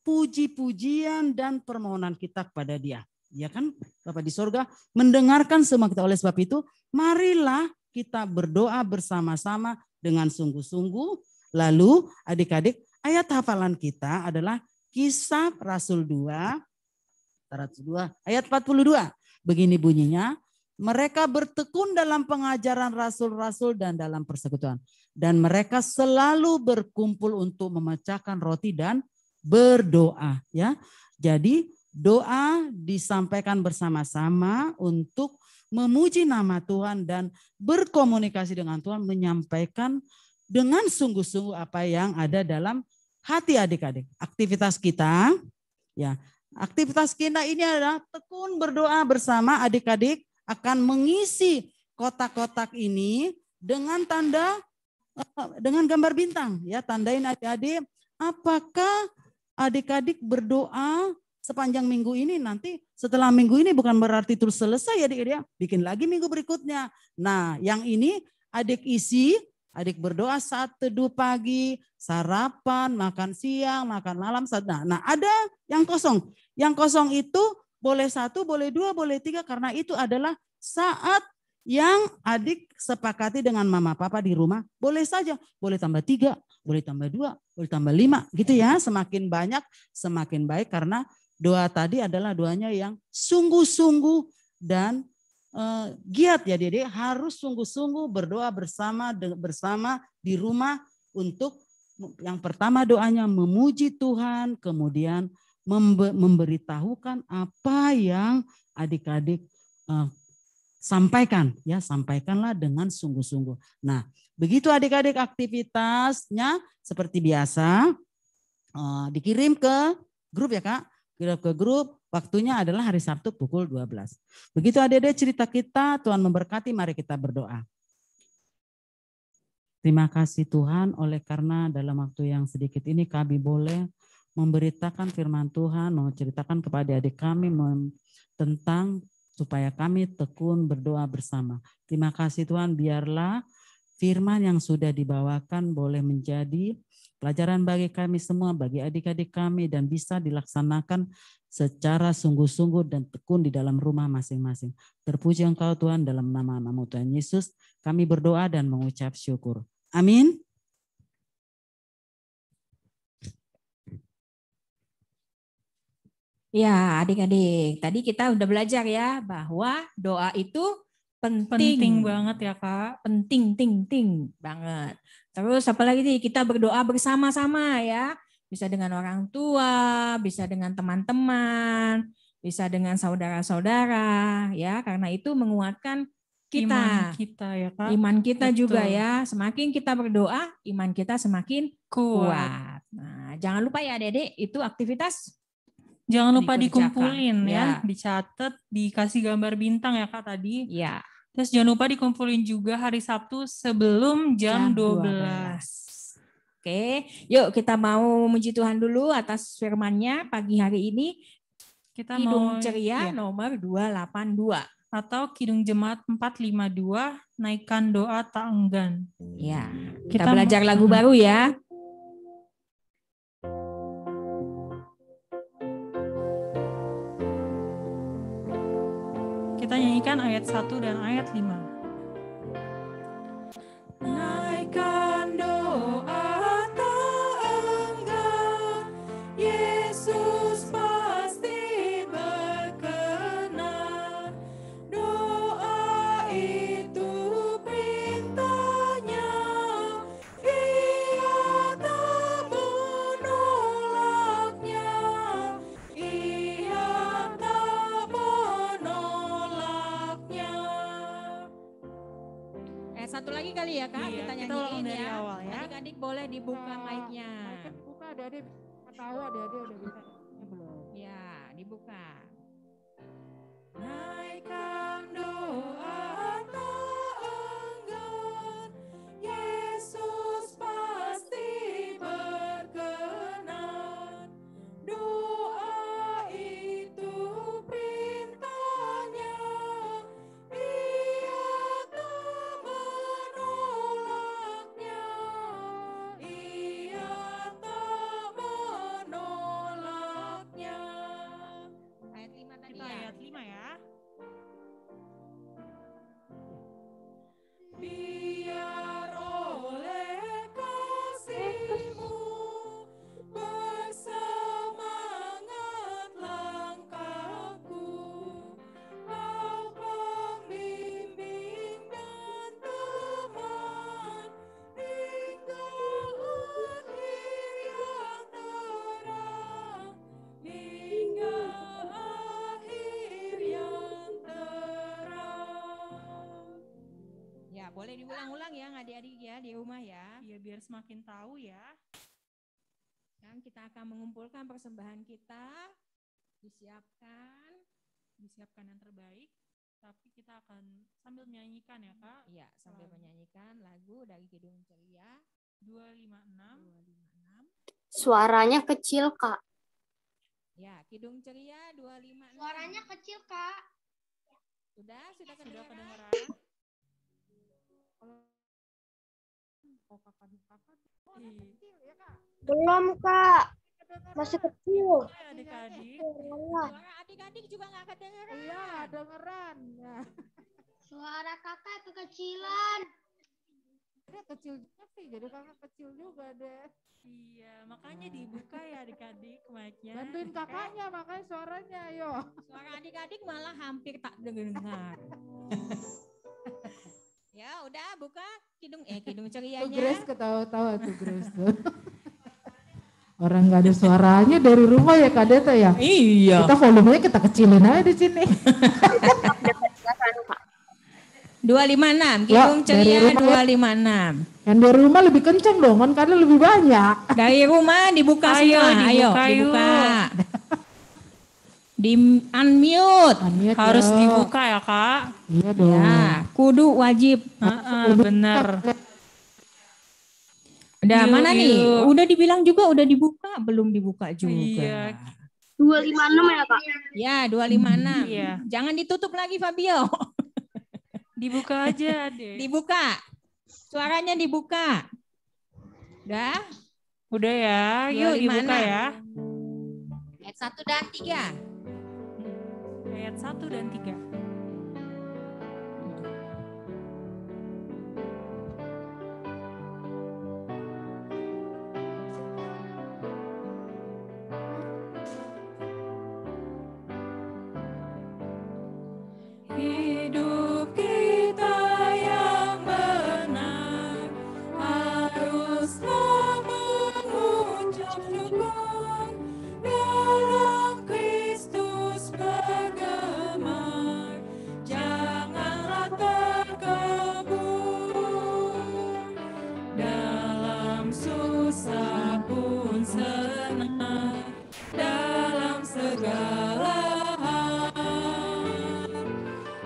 puji-pujian dan permohonan kita kepada Dia. Ya kan, Bapa di sorga mendengarkan semua kita. Oleh sebab itu, marilah kita berdoa bersama-sama dengan sungguh-sungguh. Lalu adik-adik, ayat hafalan kita adalah Kisah Rasul 2, ayat 42. Begini bunyinya, mereka bertekun dalam pengajaran rasul-rasul dan dalam persekutuan. Dan mereka selalu berkumpul untuk memecahkan roti dan berdoa. Ya, jadi doa disampaikan bersama-sama untuk memuji nama Tuhan dan berkomunikasi dengan Tuhan, menyampaikan dengan sungguh-sungguh apa yang ada dalam hati adik-adik. Aktivitas kita ini adalah tekun berdoa bersama. Adik-adik akan mengisi kotak-kotak ini dengan gambar bintang. Ya, tandain adik-adik apakah adik-adik berdoa sepanjang minggu ini. Nanti setelah minggu ini bukan berarti terus selesai adik-adik, bikin lagi minggu berikutnya. Nah, yang ini adik isi. Adik berdoa saat teduh pagi, sarapan, makan siang, makan malam. Nah, ada yang kosong. Yang kosong itu boleh 1, boleh 2, boleh 3. Karena itu adalah saat yang adik sepakati dengan mama papa di rumah. Boleh saja, boleh tambah 3, boleh tambah 2, boleh tambah 5. Gitu ya, semakin banyak semakin baik. Karena doa tadi adalah doanya yang sungguh-sungguh dan giat ya harus sungguh-sungguh berdoa bersama di rumah untuk Yang pertama doanya memuji Tuhan, kemudian memberitahukan apa yang adik-adik sampaikan, ya sampaikanlah dengan sungguh-sungguh. Nah, begitu adik-adik aktivitasnya seperti biasa dikirim ke grup ya Kak, kirim ke grup. Waktunya adalah hari Sabtu pukul 12. Begitu adik-adik cerita kita, Tuhan memberkati, mari kita berdoa. Terima kasih Tuhan oleh karena dalam waktu yang sedikit ini kami boleh memberitakan firman Tuhan, menceritakan kepada adik kami tentang supaya kami tekun berdoa bersama. Terima kasih Tuhan, biarlah firman yang sudah dibawakan boleh menjadi pelajaran bagi kami semua, bagi adik-adik kami dan bisa dilaksanakan secara sungguh-sungguh dan tekun di dalam rumah masing-masing. Terpuji Engkau Tuhan, dalam nama-Mu Tuhan Yesus kami berdoa dan mengucap syukur. Amin. Ya, adik-adik, tadi kita udah belajar ya bahwa doa itu penting banget ya Kak. Penting banget. Terus apalagi nih, kita berdoa bersama-sama ya. Bisa dengan orang tua, bisa dengan teman-teman, bisa dengan saudara-saudara ya. Karena itu menguatkan iman kita ya Kak. Iman kita Betul. juga ya. Semakin kita berdoa, iman kita semakin kuat. Nah, jangan lupa ya Adik-adik, itu aktivitas jangan lupa dikumpulin ya, dicatat, dikasih gambar bintang ya Kak tadi. Ya. Terus jangan lupa dikumpulin juga hari Sabtu sebelum jam 12. Oke, yuk kita mau memuji Tuhan dulu atas firman-Nya pagi hari ini. Kita Kidung mau Ceria nomor 282. Atau Kidung Jemaat 452, naikkan doa tak enggan. Ya, kita belajar lagu baru ya. Kita nyanyikan ayat 1 dan ayat 5. Naikkan doa tak enggan, Yesus pasti berkenan. Doa itu perintahnya, Ia tak menolaknya. Ia tak menolaknya. Satu lagi kali ya Kak, Iya, kita kita ulang nyanyiin dari ya. awal ya. Adik-adik boleh dibuka mic-nya. Buka, adik-adik tahu, adik-adik udah bisa belum? Ya, dibuka. Naikkan doa tak enggan, Yesus pasti berkenan. Doa itu perintahnya, Ia tak menolaknya. Ia tak menolaknya. Ayat 5 tadi Kita ya. ayat 5 ya. Biar oleh kasih-Mu bersemangat langkahku, Kau pembimbing dan teman, hingga akhir yang terang, hingga akhir yang terang. Ya, boleh diulang-ulang ya adik-adik ya di rumah ya. Ya biar semakin tahu ya. Dan kita akan mengumpulkan persembahan kita, disiapkan Yang terbaik. Tapi kita akan sambil menyanyikan ya Kak. ya sambil menyanyikan lagu dari Kidung Ceria 256. Suaranya kecil, Kak. Ya, Kidung Ceria 256. Suaranya kecil, Kak. Sudah Sudah kedengaran? Belum, Kak. Masih kecil. Adik-adik. Suara adik-adik juga nggak kedengeran. Iya, dengeran. Ya. Suara kakak kekecilan. Dia kecil juga sih, jadi kakak kecil juga deh. Iya, makanya dibuka ya adik-adik mic-nya. Bantuin kakaknya, makanya suaranya, ayo. Suara adik-adik malah hampir tak dengar. Ya, udah buka Kidung Cerianya. Tuh Grace ketawa-tawa tuh Grace tuh. Orang nggak ada suaranya dari rumah ya Kak Deta ya. Iya. Kita volumenya kita kecilin aja di sini. 256, Ya, Kidung dari Ceria rumah 256. Yang dari rumah lebih kenceng dong kan karena lebih banyak. Dari rumah dibuka Ayo, semua, ayo dibuka, dibuka. Di unmute. Unmute Harus ya. dibuka ya Kak. Iya dong. Ya, kudu wajib. Bener. Udah Yuk, mana nih? yuk. Udah dibilang juga udah dibuka, belum dibuka juga. Iya. 256 ya Kak? Ya, 256. Iya. Jangan ditutup lagi Fabio. Dibuka aja deh. Dibuka. Suaranya dibuka. Udah? Udah ya, yuk 256. dibuka ya. Ayat 1 dan 3. Ayat 1 dan 3. Hidup kita yang benar haruslah mengucap syukur, dalam Kristus bergemar, janganlah terkebur, dalam susah pun senang, dalam segala hal.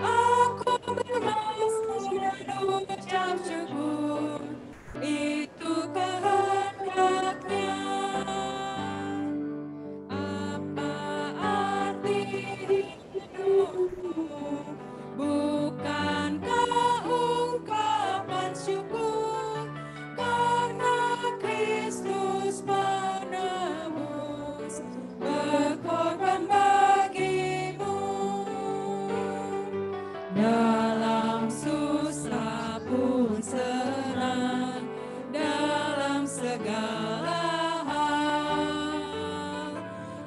Aku bermazmur dan ucap syukur, itu kehendaknya. Apa arti hidupku? Bukankah ungkapan syukur, karena Kristus penebus berkorban bagimu. Dalam susah pun senang, dalam segala hal.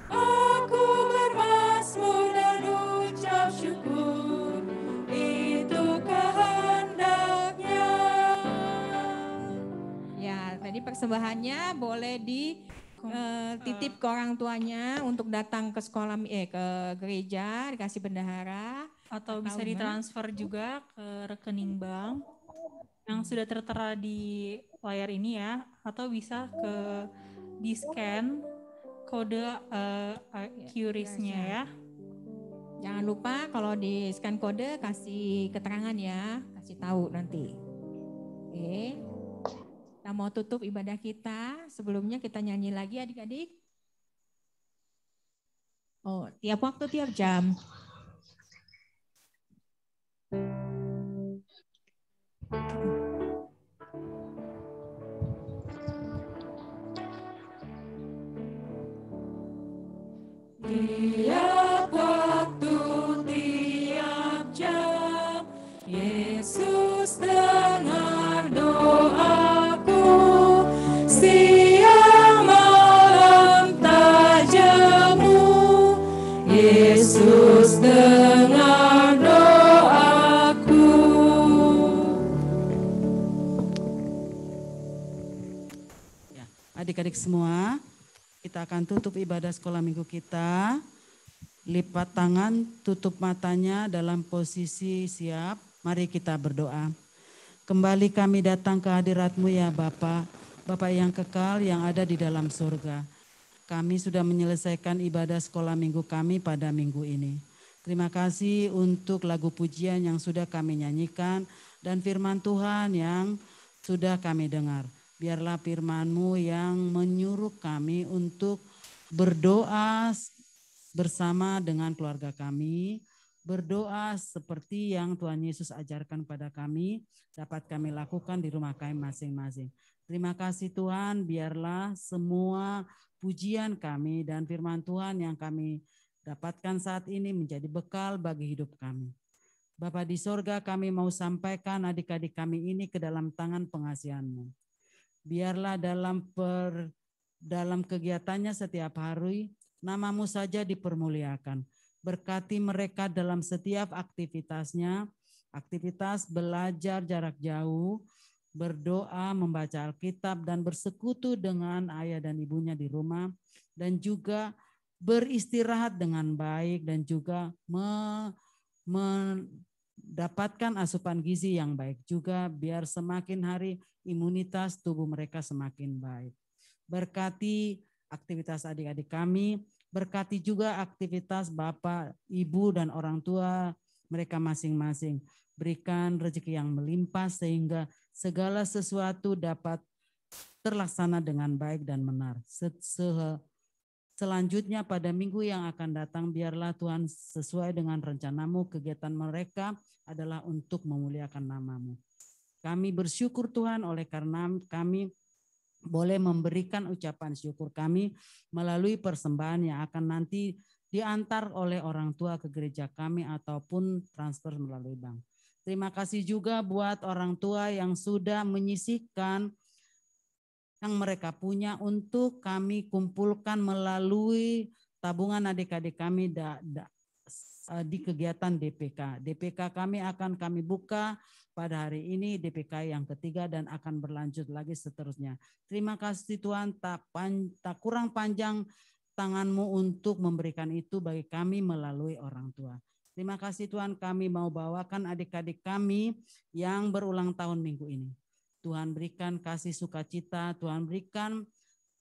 Aku bermazmur dan ucap syukur, itu kehendaknya. Ya, tadi persembahannya boleh titip ke orang tuanya untuk datang ke sekolah ke gereja, dikasih bendahara. Atau bisa ditransfer juga ke rekening bank yang sudah tertera di layar ini ya, atau bisa di scan kode QRIS-nya ya. Jangan lupa kalau di scan kode kasih keterangan ya, kasih tahu nanti. Oke. Kita mau tutup ibadah kita, sebelumnya kita nyanyi lagi adik-adik. Oh, tiap waktu, tiap jam. Tiap waktu, tiap jam, Yesus dengar doaku, siang malam tak jemu, Yesus dengar doaku. Ya, adik-adik semua, kita akan tutup ibadah sekolah minggu kita. Lipat tangan, tutup matanya dalam posisi siap. Mari kita berdoa. Kembali kami datang ke hadirat-Mu ya Bapa, Bapa yang kekal yang ada di dalam surga. Kami sudah menyelesaikan ibadah sekolah minggu kami pada minggu ini. Terima kasih untuk lagu pujian yang sudah kami nyanyikan dan firman Tuhan yang sudah kami dengar. Biarlah firman-Mu yang menyuruh kami untuk berdoa bersama dengan keluarga kami. Berdoa seperti yang Tuhan Yesus ajarkan pada kami, dapat kami lakukan di rumah kami masing-masing. Terima kasih Tuhan, biarlah semua pujian kami dan firman Tuhan yang kami dapatkan saat ini menjadi bekal bagi hidup kami. Bapa di sorga, kami mau sampaikan adik-adik kami ini ke dalam tangan pengasihan-Mu. Biarlah dalam kegiatannya setiap hari, nama-Mu saja dipermuliakan. Berkati mereka dalam setiap aktivitasnya, aktivitas belajar jarak jauh, berdoa, membaca Alkitab, dan bersekutu dengan ayah dan ibunya di rumah, dan juga beristirahat dengan baik, dan juga mendapatkan asupan gizi yang baik juga, biar semakin hari imunitas tubuh mereka semakin baik. Berkati aktivitas adik-adik kami, berkati juga aktivitas Bapak, Ibu, dan orang tua mereka masing-masing. Berikan rezeki yang melimpah sehingga segala sesuatu dapat terlaksana dengan baik dan benar. Selanjutnya pada minggu yang akan datang, biarlah Tuhan sesuai dengan rencanamu, kegiatan mereka adalah untuk memuliakan namamu. Kami bersyukur Tuhan oleh karena kami boleh memberikan ucapan syukur kami melalui persembahan yang akan nanti diantar oleh orang tua ke gereja kami ataupun transfer melalui bank. Terima kasih juga buat orang tua yang sudah menyisihkan yang mereka punya untuk kami kumpulkan melalui tabungan adik-adik kami di kegiatan DPK. DPK kami akan kami buka pada hari ini, DPK yang ketiga, dan akan berlanjut lagi seterusnya. Terima kasih Tuhan, tak kurang panjang tangan-Mu untuk memberikan itu bagi kami melalui orang tua. Terima kasih Tuhan, kami mau bawakan adik-adik kami yang berulang tahun minggu ini. Tuhan berikan kasih sukacita, Tuhan berikan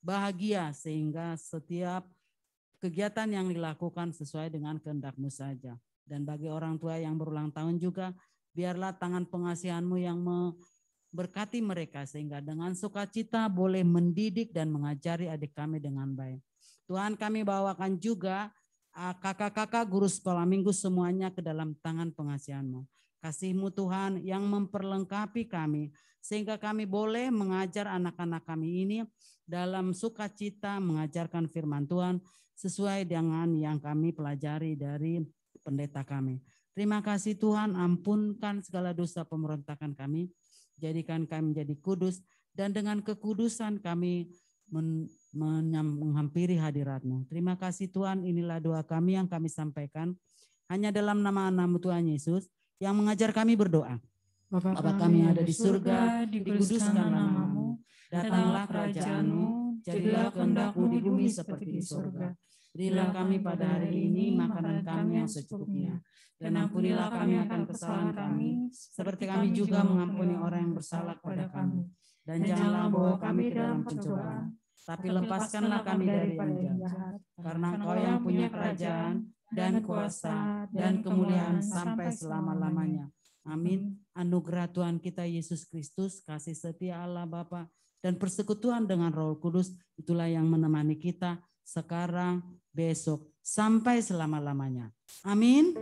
bahagia sehingga setiap kegiatan yang dilakukan sesuai dengan kehendak-Mu saja. Dan bagi orang tua yang berulang tahun juga, biarlah tangan pengasihan-Mu yang memberkati mereka sehingga dengan sukacita boleh mendidik dan mengajari adik kami dengan baik. Tuhan, kami bawakan juga kakak-kakak guru sekolah minggu semuanya ke dalam tangan pengasihan-Mu. Kasih-Mu Tuhan yang memperlengkapi kami sehingga kami boleh mengajar anak-anak kami ini dalam sukacita mengajarkan firman Tuhan sesuai dengan yang kami pelajari dari pendeta kami. Terima kasih Tuhan, ampunkan segala dosa pemberontakan kami, jadikan kami menjadi kudus, dan dengan kekudusan kami menghampiri hadirat-Mu. Terima kasih Tuhan, inilah doa kami yang kami sampaikan, hanya dalam nama-Mu Tuhan Yesus, yang mengajar kami berdoa. Bapa kami yang ada di surga, dikuduskanlah nama-Mu, datanglah kerajaan-Mu, jadilah kehendak-Mu di bumi seperti di surga. Berilah kami pada hari ini makanan kami yang secukupnya, dan ampunilah kami akan kesalahan kami, seperti kami juga mengampuni orang yang bersalah kepada kami. Dan janganlah bawa kami ke dalam pencobaan, tapi lepaskanlah kami dari yang jahat. Karena Engkau yang punya kerajaan, dan kuasa, dan kemuliaan sampai selama-lamanya. Amin. Anugerah Tuhan kita Yesus Kristus, kasih setia Allah Bapa, dan persekutuan dengan Roh Kudus, itulah yang menemani kita sekarang, besok, sampai selama-lamanya. Amin.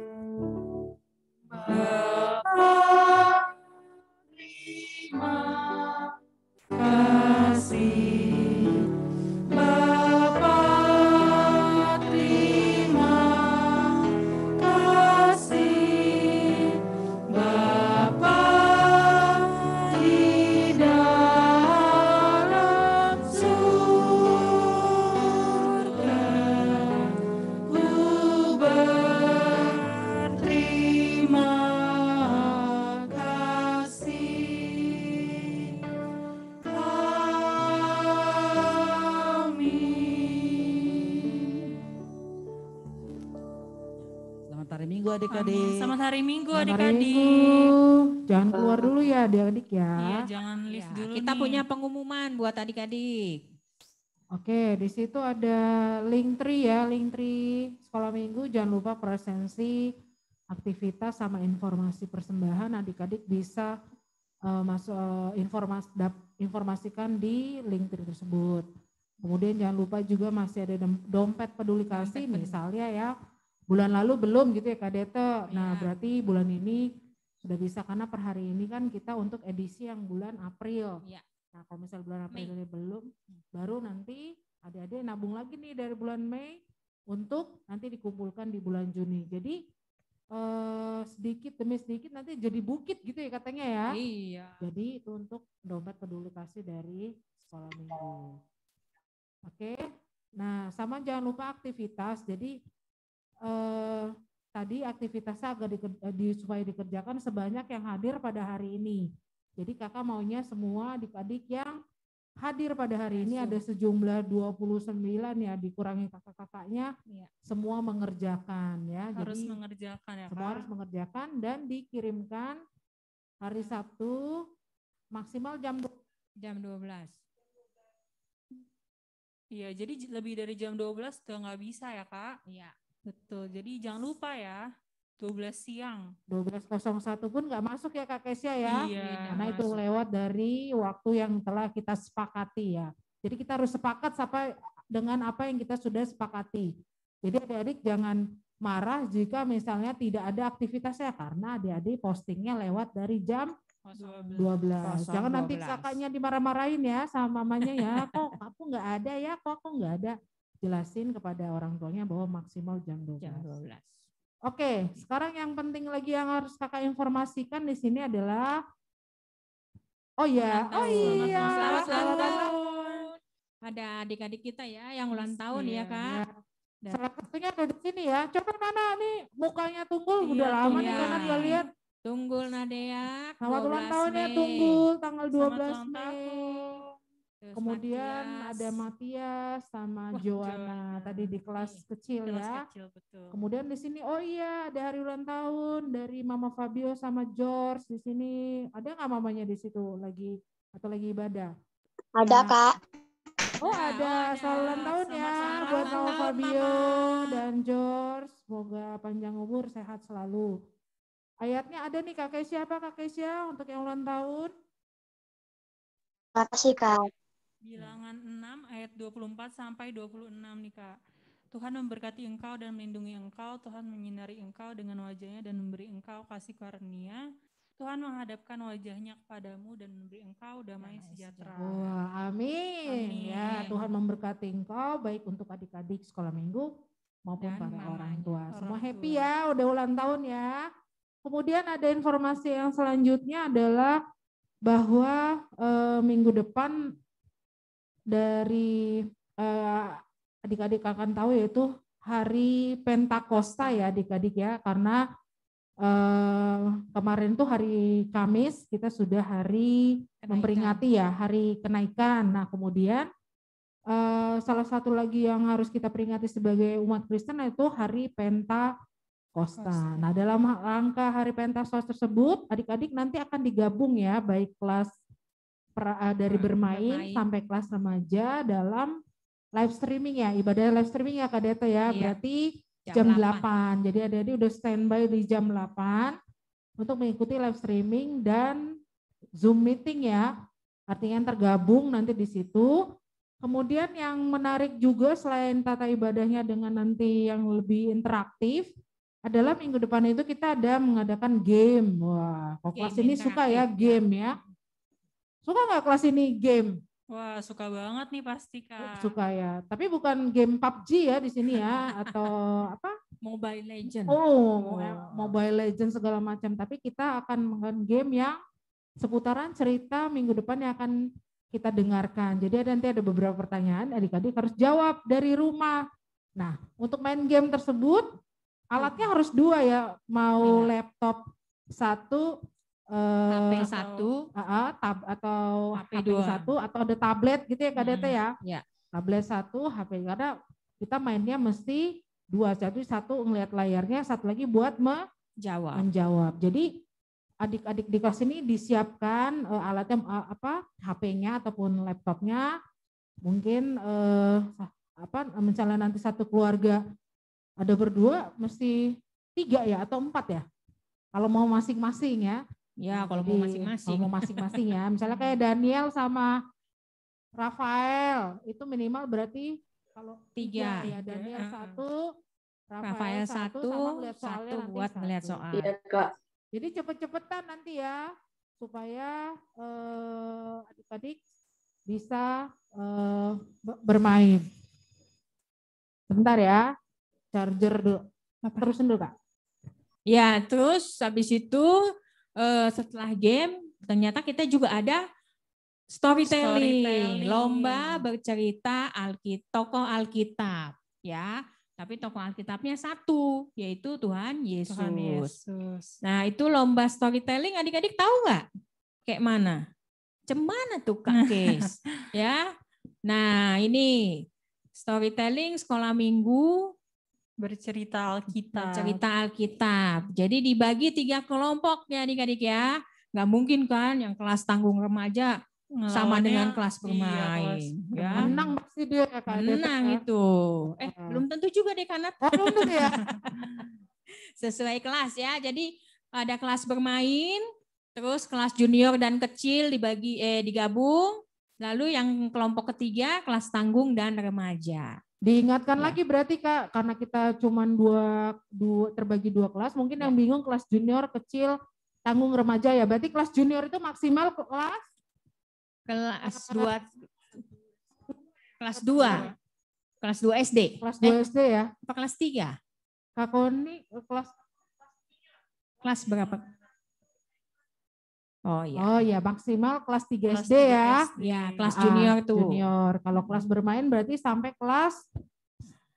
Bapa, terima kasih. Bapa, terima kasih. Bapa di dalam surga, ku berterima kasih. Amin. Selamat hari Minggu adik-adik. Selamat hari Minggu Selamat hari adik-adik. Minggu. Jangan keluar dulu ya adik-adik ya. Iya, jangan lift Ya, dulu kita nih. punya pengumuman buat adik-adik. Oke, di situ ada Linktree ya, Linktree sekolah minggu. Jangan lupa presensi, aktivitas sama informasi persembahan. Adik-adik bisa informasikan di Linktree tersebut. Kemudian jangan lupa juga masih ada dompet peduli kasih, misalnya ya bulan lalu belum gitu ya Kak Dete. Nah berarti bulan ini sudah bisa karena per hari ini kan kita untuk edisi yang bulan April. Iya. Nah kalau misalnya bulan April ini belum, baru nanti adik-adik nabung lagi nih dari bulan Mei untuk nanti dikumpulkan di bulan Juni. Jadi sedikit demi sedikit nanti jadi bukit gitu ya katanya ya. Iya. Jadi itu untuk dompet peduli kasih dari sekolah minggu. Oke, nah sama jangan lupa aktivitas. Jadi tadi aktivitasnya agak supaya dikerjakan sebanyak yang hadir pada hari ini. Jadi kakak maunya semua adik-adik yang hadir pada hari ini ada sejumlah 29 ya, dikurangi kakak-kakaknya, semua mengerjakan ya. Harus Jadi mengerjakan ya, semua Kak. harus mengerjakan dan dikirimkan hari Sabtu maksimal jam 12. Iya, jadi lebih dari jam 12 udah nggak bisa ya, Kak? Iya. Betul, jadi jangan lupa ya, 12 siang. 12.01 pun nggak masuk ya Kak Kesia ya. Iya. Karena itu lewat dari waktu yang telah kita sepakati ya. Jadi kita harus sepakat sampai dengan apa yang kita sudah sepakati. Jadi adik-adik jangan marah jika misalnya tidak ada aktivitasnya karena adik-adik postingnya lewat dari jam 12. Jangan nanti kakaknya dimarah-marahin ya sama mamanya ya. Kok aku nggak ada ya, kok aku nggak ada. Jelasin kepada orang tuanya bahwa maksimal jam 12. Oke, sekarang yang penting lagi yang harus kakak informasikan di sini adalah Selamat ulang tahun. Ada adik-adik kita ya yang ulang tahun ya Kak. Salah satunya ada di sini ya. Coba mana nih mukanya Tunggul udah lama nih karena dia lihat. Tunggul Nadia. Selamat ulang tahun ya Tunggul tanggal 12 Mei. Kemudian ada Matias sama Joanna tadi di kelas kecil ya. Kemudian di sini ada hari ulang tahun dari Mama Fabio sama George di sini. Ada nggak mamanya di situ lagi atau lagi ibadah? Ada Kak. Ada. Selamat ulang tahun ya buat Mama Fabio dan George. Semoga panjang umur, sehat selalu. Ayatnya ada nih Kak Kesia, apa Kak Kesia untuk yang ulang tahun? Makasih Kak. Bilangan 6 ayat 24 sampai 26 nih Kak. Tuhan memberkati engkau dan melindungi engkau. Tuhan menyinari engkau dengan wajahnya dan memberi engkau kasih karunia. Tuhan menghadapkan wajahnya kepadamu dan memberi engkau damai sejahtera. Wah, amin. Ya, Tuhan memberkati engkau baik untuk adik-adik sekolah minggu maupun Dan para orang mamanya. tua. Semua happy ya, udah ulang tahun ya. Kemudian ada informasi yang selanjutnya adalah bahwa minggu depan dari adik-adik akan tahu yaitu hari Pentakosta ya adik-adik ya, karena kemarin tuh hari Kamis kita sudah hari memperingati ya hari kenaikan. Nah kemudian salah satu lagi yang harus kita peringati sebagai umat Kristen itu hari Pentakosta. Nah dalam rangka hari Pentakosta tersebut adik-adik nanti akan digabung ya baik kelas dari bermain sampai kelas remaja dalam live streaming ya, ibadah live streaming ya Kak Deta ya, berarti jam 8. Jadi adik-adik udah standby di jam 8 untuk mengikuti live streaming dan Zoom meeting ya, artinya tergabung nanti di situ. Kemudian yang menarik juga selain tata ibadahnya dengan nanti yang lebih interaktif, adalah minggu depan itu kita ada mengadakan game. Wah, kok kelas ini suka ya game ya. Suka nggak kelas ini game? Wah, suka banget nih pasti Kak. Suka ya, tapi bukan game PUBG ya di sini ya, atau apa? Mobile Legend. Mobile Legend segala macam. Tapi kita akan menggunakan game yang seputaran cerita minggu depan yang akan kita dengarkan. Jadi nanti ada beberapa pertanyaan, adik-adik harus jawab dari rumah. Nah, untuk main game tersebut, alatnya harus 2 ya, mau laptop 1, HP 1 atau HP 1 atau ada tablet gitu ya Kak Deta ya. Ya. Tablet 1, HP, karena kita mainnya mesti 2, satu ngelihat layarnya, satu lagi buat menjawab. Jadi adik-adik di kelas ini disiapkan alatnya HP-nya ataupun laptopnya. Mungkin misalnya nanti satu keluarga ada berdua mesti 3 ya atau 4 ya. Kalau mau masing-masing ya. Ya, kalau mau masing-masing. Kalau mau masing-masing ya. Misalnya kayak Daniel sama Rafael, itu minimal berarti kalau 3 ya, Daniel 1, Rafael 1 buat melihat soal. Iya, Kak. Jadi cepet-cepetan nanti ya, supaya adik-adik bisa bermain. Sebentar ya, charger dulu. Terusin dulu Kak. Ya, terus habis itu setelah game ternyata kita juga ada storytelling. Lomba bercerita tokoh Alkitab ya. Tapi tokoh Alkitabnya 1, yaitu Tuhan Yesus. Tuhan Yesus. Nah, itu lomba storytelling, adik-adik tahu nggak? Kayak mana? Cemana tuh Kak Kes? Ya. Nah, ini storytelling sekolah minggu Bercerita Alkitab. cerita Alkitab. Jadi dibagi 3 kelompok ya adik-adik ya. Nggak mungkin kan yang kelas tanggung remaja sama Ngelawannya, dengan kelas iya, bermain. kelas Ya. Menang pasti dia ya Kak. Menang itu. Belum tentu juga deh Kanat. Oh, belum tentu ya. Sesuai kelas ya. Jadi ada kelas bermain, terus kelas junior dan kecil digabung. Lalu yang kelompok ketiga kelas tanggung dan remaja. Diingatkan Ya. lagi berarti Kak, karena kita cuma terbagi 2 kelas, mungkin yang bingung kelas junior, kecil, tanggung, remaja ya. Berarti kelas junior itu maksimal kelas 2 kelas 2 SD. Kelas 2 SD ya. Apa kelas 3? Kak Koni Kelas berapa? Oh iya. Oh ya, maksimal kelas 3 Kelas SD 3 ya. SD. Ya, kelas junior tuh. Junior. Kalau kelas bermain berarti sampai kelas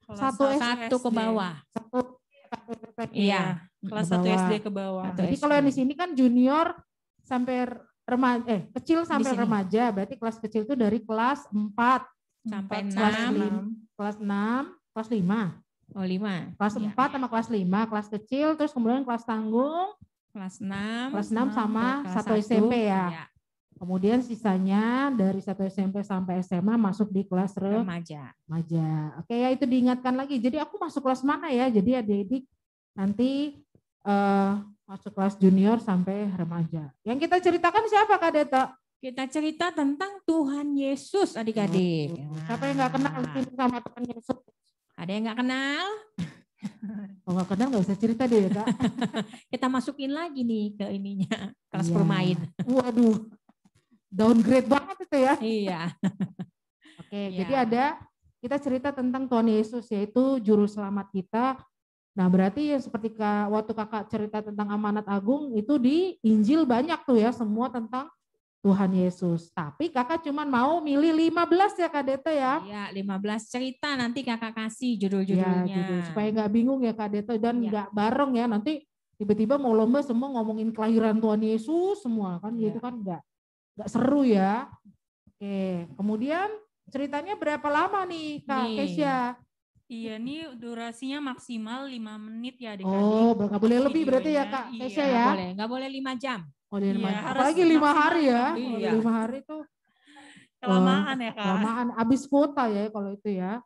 Kelas 1 ke bawah. 1. Iya. Kelas Ke 1 bawah. SD ke bawah. Atau Jadi SD. kalau yang di sini kan junior sampai remaja, kecil sampai sini. remaja. Berarti kelas kecil itu dari kelas 4, Sampai 4 kelas 6, kelas 5. Oh 5. Kelas 4 sama kelas 5, kelas kecil, terus kemudian kelas tanggung, Kelas 6. kelas 6 sama kelas 1 SMP ya. Iya, Kemudian sisanya dari 1 SMP sampai SMA masuk di kelas remaja. remaja. Oke ya, itu diingatkan lagi. Jadi aku masuk kelas mana ya? Jadi adik-adik nanti masuk kelas junior sampai remaja. Yang kita ceritakan siapa Kak Deta? Kita cerita tentang Tuhan Yesus adik-adik. Siapa yang nggak kenal sama Tuhan Yesus? Ada yang nggak kenal? Kalau nggak kenal nggak usah cerita deh ya Kak. Kita masukin lagi nih ke ininya, kelas Iya. bermain. Waduh, downgrade banget itu ya. Iya. Oke, Iya. jadi kita cerita tentang Tuhan Yesus, yaitu juru selamat kita. Nah berarti ya seperti waktu kakak cerita tentang amanat agung, itu di Injil banyak tuh ya, semua tentang Tuhan Yesus. Tapi kakak cuma mau milih 15 ya Kak Deta ya. Iya, 15 cerita nanti kakak kasih Ya, judul-judulnya. judul, supaya nggak bingung ya Kak Deta dan nggak bareng ya, nanti tiba-tiba mau lomba semua ngomongin kelahiran Tuhan Yesus semua kan, gitu kan nggak seru ya. Oke, kemudian ceritanya berapa lama nih Kak Kesya? Iya, nih durasinya maksimal 5 menit ya adik-adik. Oh, nggak boleh lebih berarti ya Kak Iya. Kesya ya? Nggak boleh 5 jam. Oh, di Iya, harus apalagi 5 hari ya. maksimal Kalau Iya. 5 hari tuh Kelamaan ya Kak. kelamaan, habis kuota ya kalau itu ya.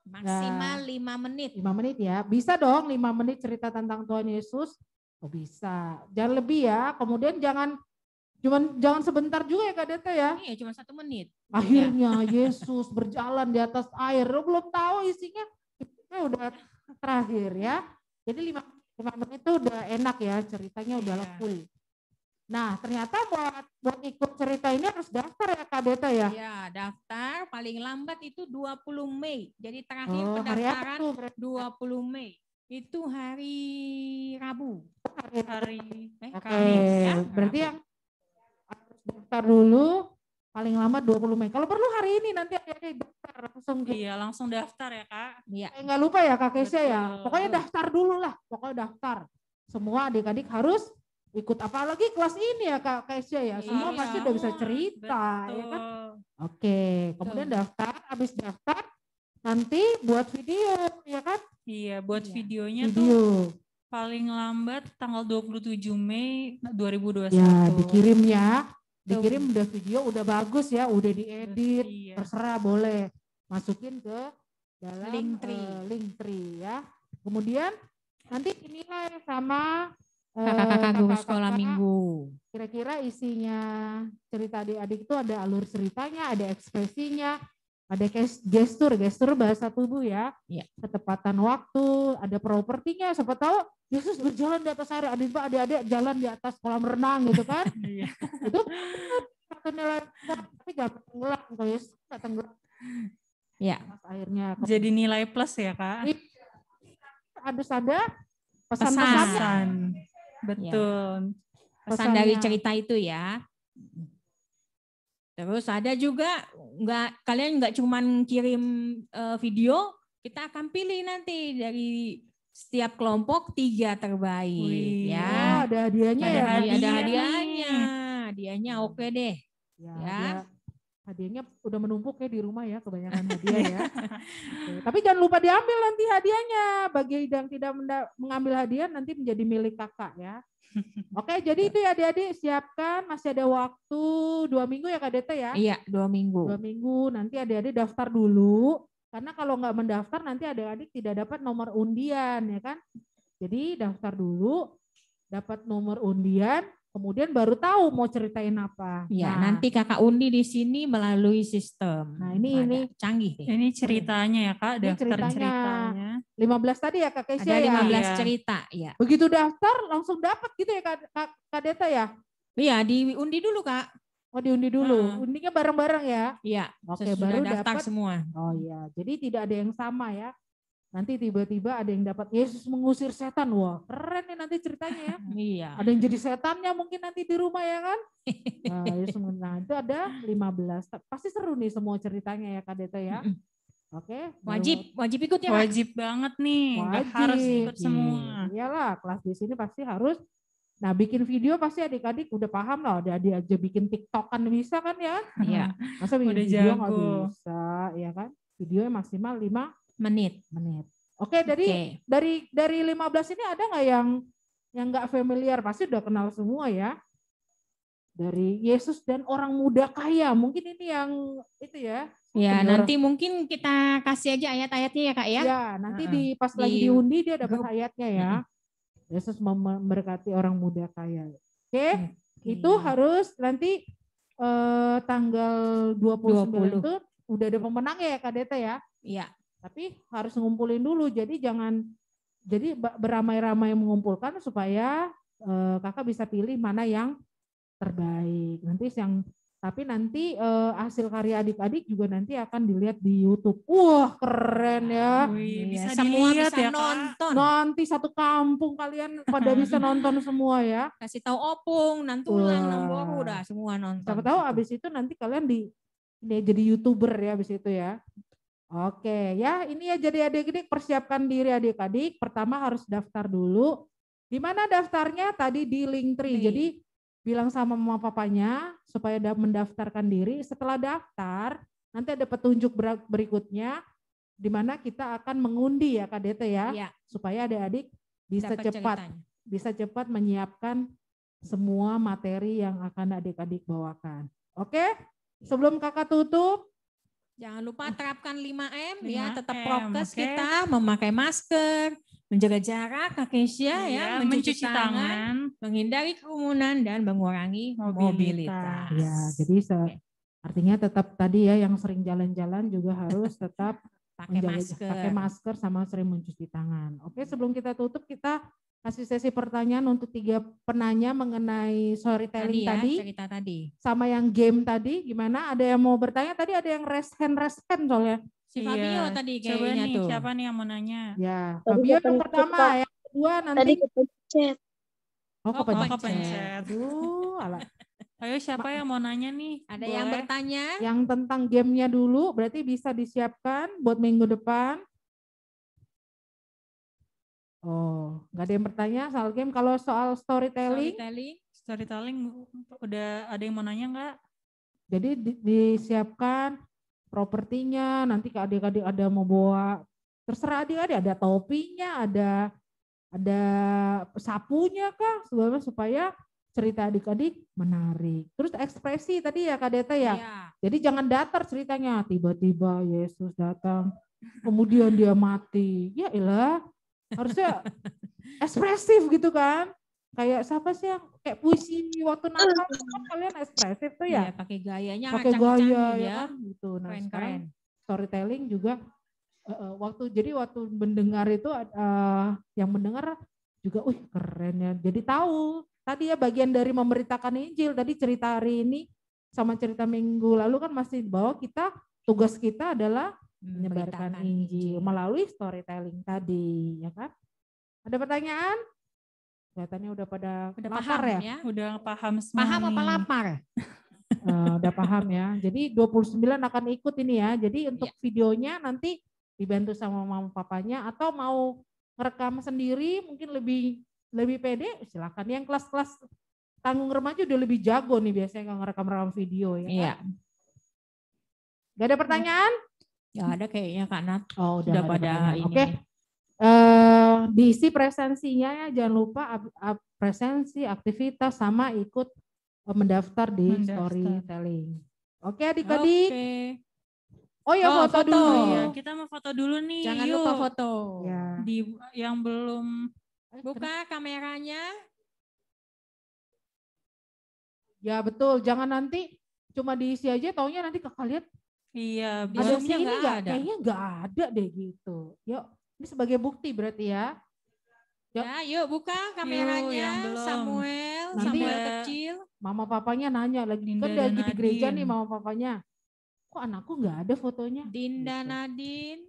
Maksimal 5 menit. 5 menit ya. Bisa dong 5 menit cerita tentang Tuhan Yesus. Oh bisa. Jangan lebih ya. Kemudian jangan sebentar juga ya Kak Deta ya. Iya, cuma 1 menit. Akhirnya Yesus berjalan di atas air. Lo belum tahu isinya udah terakhir ya. Jadi 5 menit itu udah enak ya, ceritanya udah lekuy. Nah ternyata buat ikut cerita ini harus daftar ya Kak Deta ya. Iya, daftar paling lambat itu 20 Mei. Jadi terakhir Oh, hari apa pendaftaran tuh? 20 Mei. Itu hari Rabu. Hari Oke, Kamis ya. berarti yang harus daftar dulu paling lama 20 Mei. Kalau perlu hari ini nanti ada daftar langsung. Iya, langsung daftar ya Kak. Iya. Nggak lupa ya Kak Kesya ya. Betul. Pokoknya daftar dulu lah. Pokoknya daftar. Semua adik-adik harus ikut, apalagi kelas ini ya Kak Kesya ya. Semua Iya, pasti udah bisa cerita ya kan. Oke, kemudian daftar, habis daftar nanti buat video ya kan. Iya, buat Iya. videonya tuh Video. paling lambat tanggal 27 Mei 2021. Ya dikirim ya. Dikirim udah video udah bagus ya, udah diedit, Iya. terserah boleh masukin ke dalam Linktree. ya. Kemudian nanti dinilai sama Kakak-kakak guru kakak-kakak. sekolah minggu. Kira-kira isinya cerita adik-adik itu ada alur ceritanya, ada ekspresinya, ada gestur bahasa tubuh ya, Iya. ketepatan waktu, ada propertinya. Siapa tahu Yesus berjalan di atas air, adik-adik jalan di atas kolam renang gitu kan. Iya. Itu satu nilai, tapi gak tenggelam, kalau Yesus gak tenggelam. Iya. Pas airnya. Jadi nilai plus ya Kak. Harus ada pesan-pesannya. Pesan. Betul. Pesan dari Pesannya. cerita itu ya. Terus ada juga kalian nggak cuman kirim video, kita akan pilih nanti dari setiap kelompok 3 terbaik Wih, ya. Oh, ada hadiahnya ya. Ada hadiah hadiahnya. hadiahnya oke deh. Ya, Ya. hadiahnya udah menumpuk ya di rumah ya, kebanyakan hadiah ya. Oke, tapi jangan lupa diambil nanti hadiahnya. Bagi yang tidak mengambil hadiah nanti menjadi milik kakak ya. Oke, jadi itu ya adik-adik, siapkan, masih ada waktu 2 minggu ya Kak Deta ya. Iya, 2 minggu. 2 minggu, nanti adik-adik daftar dulu. Karena kalau nggak mendaftar nanti adik-adik tidak dapat nomor undian ya kan. Jadi daftar dulu, dapat nomor undian, kemudian baru tahu mau ceritain apa. Ya, Nah, nanti kakak undi di sini melalui sistem. Nah, ini canggih deh. Ini ceritanya ya Kak, Ini daftar ceritanya. 15 tadi ya Kak Kesia Ada ya. 15 Iya. cerita, ya. Begitu daftar langsung dapat gitu ya Kak Deta ya. Iya, diundi dulu Kak. Oh diundi dulu, undinya bareng-bareng ya. Iya, Oke, sesudah baru daftar dapat semua. Oh iya, jadi tidak ada yang sama ya. Nanti tiba-tiba ada yang dapat Yesus mengusir setan. Wah, keren nih nanti ceritanya ya. Iya. Ada yang jadi setannya mungkin nanti di rumah ya kan. Nah, itu ada 15. Pasti seru nih semua ceritanya ya Kak Deta ya. Oke. Wajib ikut ya Kak? Wajib banget nih, nggak harus ikut semua. Iyalah, kelas di sini pasti harus. Nah, bikin video pasti adik-adik udah paham lah. Adik aja bikin TikTokan bisa kan ya. Iya. Masa bikin Udah video nggak jago. bisa ya kan. Videonya maksimal 5 menit. Oke, dari 15 ini ada nggak yang nggak familiar? Pasti udah kenal semua ya. Dari Yesus dan orang muda kaya. Mungkin ini yang itu ya. Ya, nanti mungkin kita kasih aja ayat-ayatnya ya Kak ya. Ya, nanti pas lagi diundi dia dapat ayatnya ya. Yesus memberkati orang muda kaya. Oke, itu harus nanti tanggal 29 itu udah ada pemenang ya Kak Deta ya. Iya. Tapi harus ngumpulin dulu, jadi beramai-ramai mengumpulkan supaya kakak bisa pilih mana yang terbaik. Tapi nanti hasil karya adik-adik juga nanti akan dilihat di YouTube. Wah keren ya. Bisa semua dilihat bisa ya, Kak. nonton. Nanti satu kampung kalian pada bisa nonton semua ya. Kasih tahu Opung, Nantulang, Namboru udah semua nonton. Siapa tahu abis itu nanti kalian jadi YouTuber ya abis itu ya. Oke ya, ini ya jadi adik-adik persiapkan diri adik-adik. Pertama harus daftar dulu. Di mana daftarnya? Tadi di Linktree. Jadi bilang sama mama papanya supaya mendaftarkan diri. Setelah daftar, nanti ada petunjuk berikutnya di mana kita akan mengundi ya Kak Deta ya. Iya. Supaya adik-adik bisa cepat menyiapkan semua materi yang akan adik-adik bawakan. Oke? Sebelum kakak tutup, jangan lupa terapkan 5M ya, 5M, tetap prokes oke. kita, memakai masker, menjaga jarak, Kak Kesia ya, mencuci tangan, menghindari kerumunan dan mengurangi mobilitas. Ya, jadi artinya tetap tadi ya yang sering jalan-jalan juga harus tetap pakai masker sama sering mencuci tangan. Oke, sebelum kita tutup kita kasih sesi pertanyaan untuk 3 penanya mengenai storytelling tadi, cerita tadi. Sama yang game tadi, gimana? Ada yang mau bertanya? Tadi ada yang raise hand soalnya. Si Fabio tadi Coba kayaknya nih, tuh. siapa nih yang mau nanya? Ya, Fabio yang pertama, yang kedua nanti. Tadi kepencet. Kepencet. Aduh, alah. Ayo siapa yang mau nanya nih? Ada yang bertanya? Yang tentang gamenya dulu, berarti bisa disiapkan buat minggu depan. Oh, nggak ada yang bertanya soal game. Kalau soal storytelling udah ada yang mau nanya nggak? Jadi disiapkan propertinya. Nanti ke adik-adik ada mau bawa, terserah adik-adik, ada topinya, ada sapunya kah, supaya cerita adik-adik menarik. Terus ekspresi tadi ya Kak Deta ya. Jadi jangan datar ceritanya. Tiba-tiba Yesus datang, kemudian dia mati. Ya elah. Harusnya ekspresif gitu kan, kayak siapa sih yang kayak puisi waktu Natal kan kalian ekspresif tuh ya, pakai gayanya, pakai gaya ya kan gitu. Nah keren, sekarang storytelling juga waktu mendengar itu yang mendengar juga, keren ya. Jadi tahu tadi ya bagian dari memberitakan Injil tadi, cerita hari ini sama cerita minggu lalu kan masih bahwa tugas kita adalah menyebarkan Injil melalui storytelling tadi, ya kan? Ada pertanyaan? Kelihatannya udah pada lapar paham ya? Udah paham semua. Paham apa lapar? Udah paham ya. Jadi 29 akan ikut ini ya. Jadi untuk videonya nanti dibantu sama mama papanya, atau mau ngerekam sendiri mungkin lebih pede, silakan. Yang kelas-kelas tanggung remaja udah lebih jago nih biasanya kalau ngerekam video ya. Iya. Gak ada pertanyaan? Gak ada kayaknya Kak Nat. Oh, Sudah nggak ada pada pertanyaan. ini. Oke. Diisi presensinya ya, jangan lupa presensi, aktivitas sama ikut mendaftar di storytelling. Oke adik-adik. Oke. Oh ya foto dulu. Oh iya, kita mau foto dulu nih. Jangan Yuk. lupa foto. Ya. Di yang belum Buka kameranya. Ya betul, jangan nanti cuma diisi aja, taunya nanti kakak lihat iya, Di ada Zoom-nya sini nggak nggak? ada. Kayaknya nggak ada deh gitu. Yuk, ini sebagai bukti berarti ya. Ya, yuk buka kameranya. yang belum. Samuel, Nanti- Samuel kecil. Mama papanya nanya lagi, Dinda kan dan lagi di gereja Nadine. nih mama papanya. Kok anakku nggak ada fotonya? Dinda Gitu. Nadine.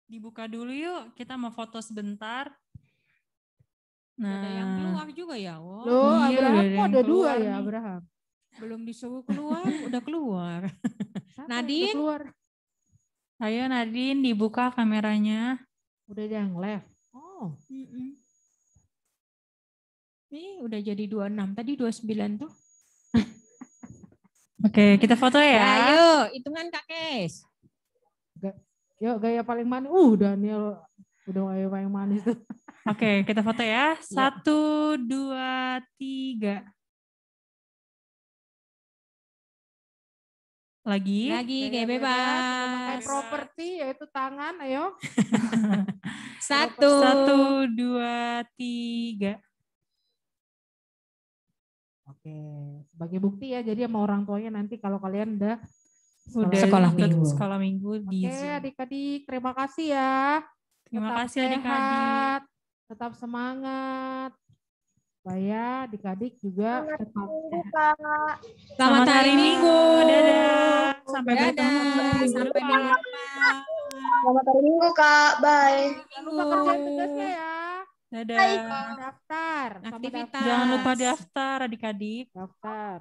dibuka dulu yuk. Kita mau foto sebentar. Ada yang Nah, keluar juga ya. Wow. Loh, Iya, Abraham udah ada kok yang ada dua keluar ya nih. Abraham? Belum disuruh keluar, udah keluar. Siapa yang Nadine? udah keluar? ayo Nadine dibuka kameranya. Udah ada yang left. Oh, Mm-mm. Nih udah jadi 26, tadi 29 tuh. Oke, kita foto Ya, ya. yuk, hitungan Kak Kes. yuk gaya paling manis. Daniel udah gaya paling manis tuh. Oke, kita foto ya. 1, 2, 3. Lagi. Lagi kayak Memakai bebas. properti yaitu tangan, ayo. 1, 1, 2, 3. Oke, sebagai bukti ya. Jadi sama orang tuanya nanti kalau kalian udah Udah Sekolah ikut minggu. sekolah minggu di Oke, Zoom. adik-adik, terima kasih ya. Terima Tetap kasih adik-adik. sehat, tetap semangat. Supaya adik-adik juga tetap sehat. Kak. Selamat hari Minggu. Dadah. Sampai Dadah. bertemu minggu Sampai depan. minggu depan. Selamat hari Minggu, Kak. Bye. Jangan lupa kerjain tugasnya ya. Dadah. Daftar. Sama Aktivitas. daftar. Jangan lupa daftar adik-adik. Daftar.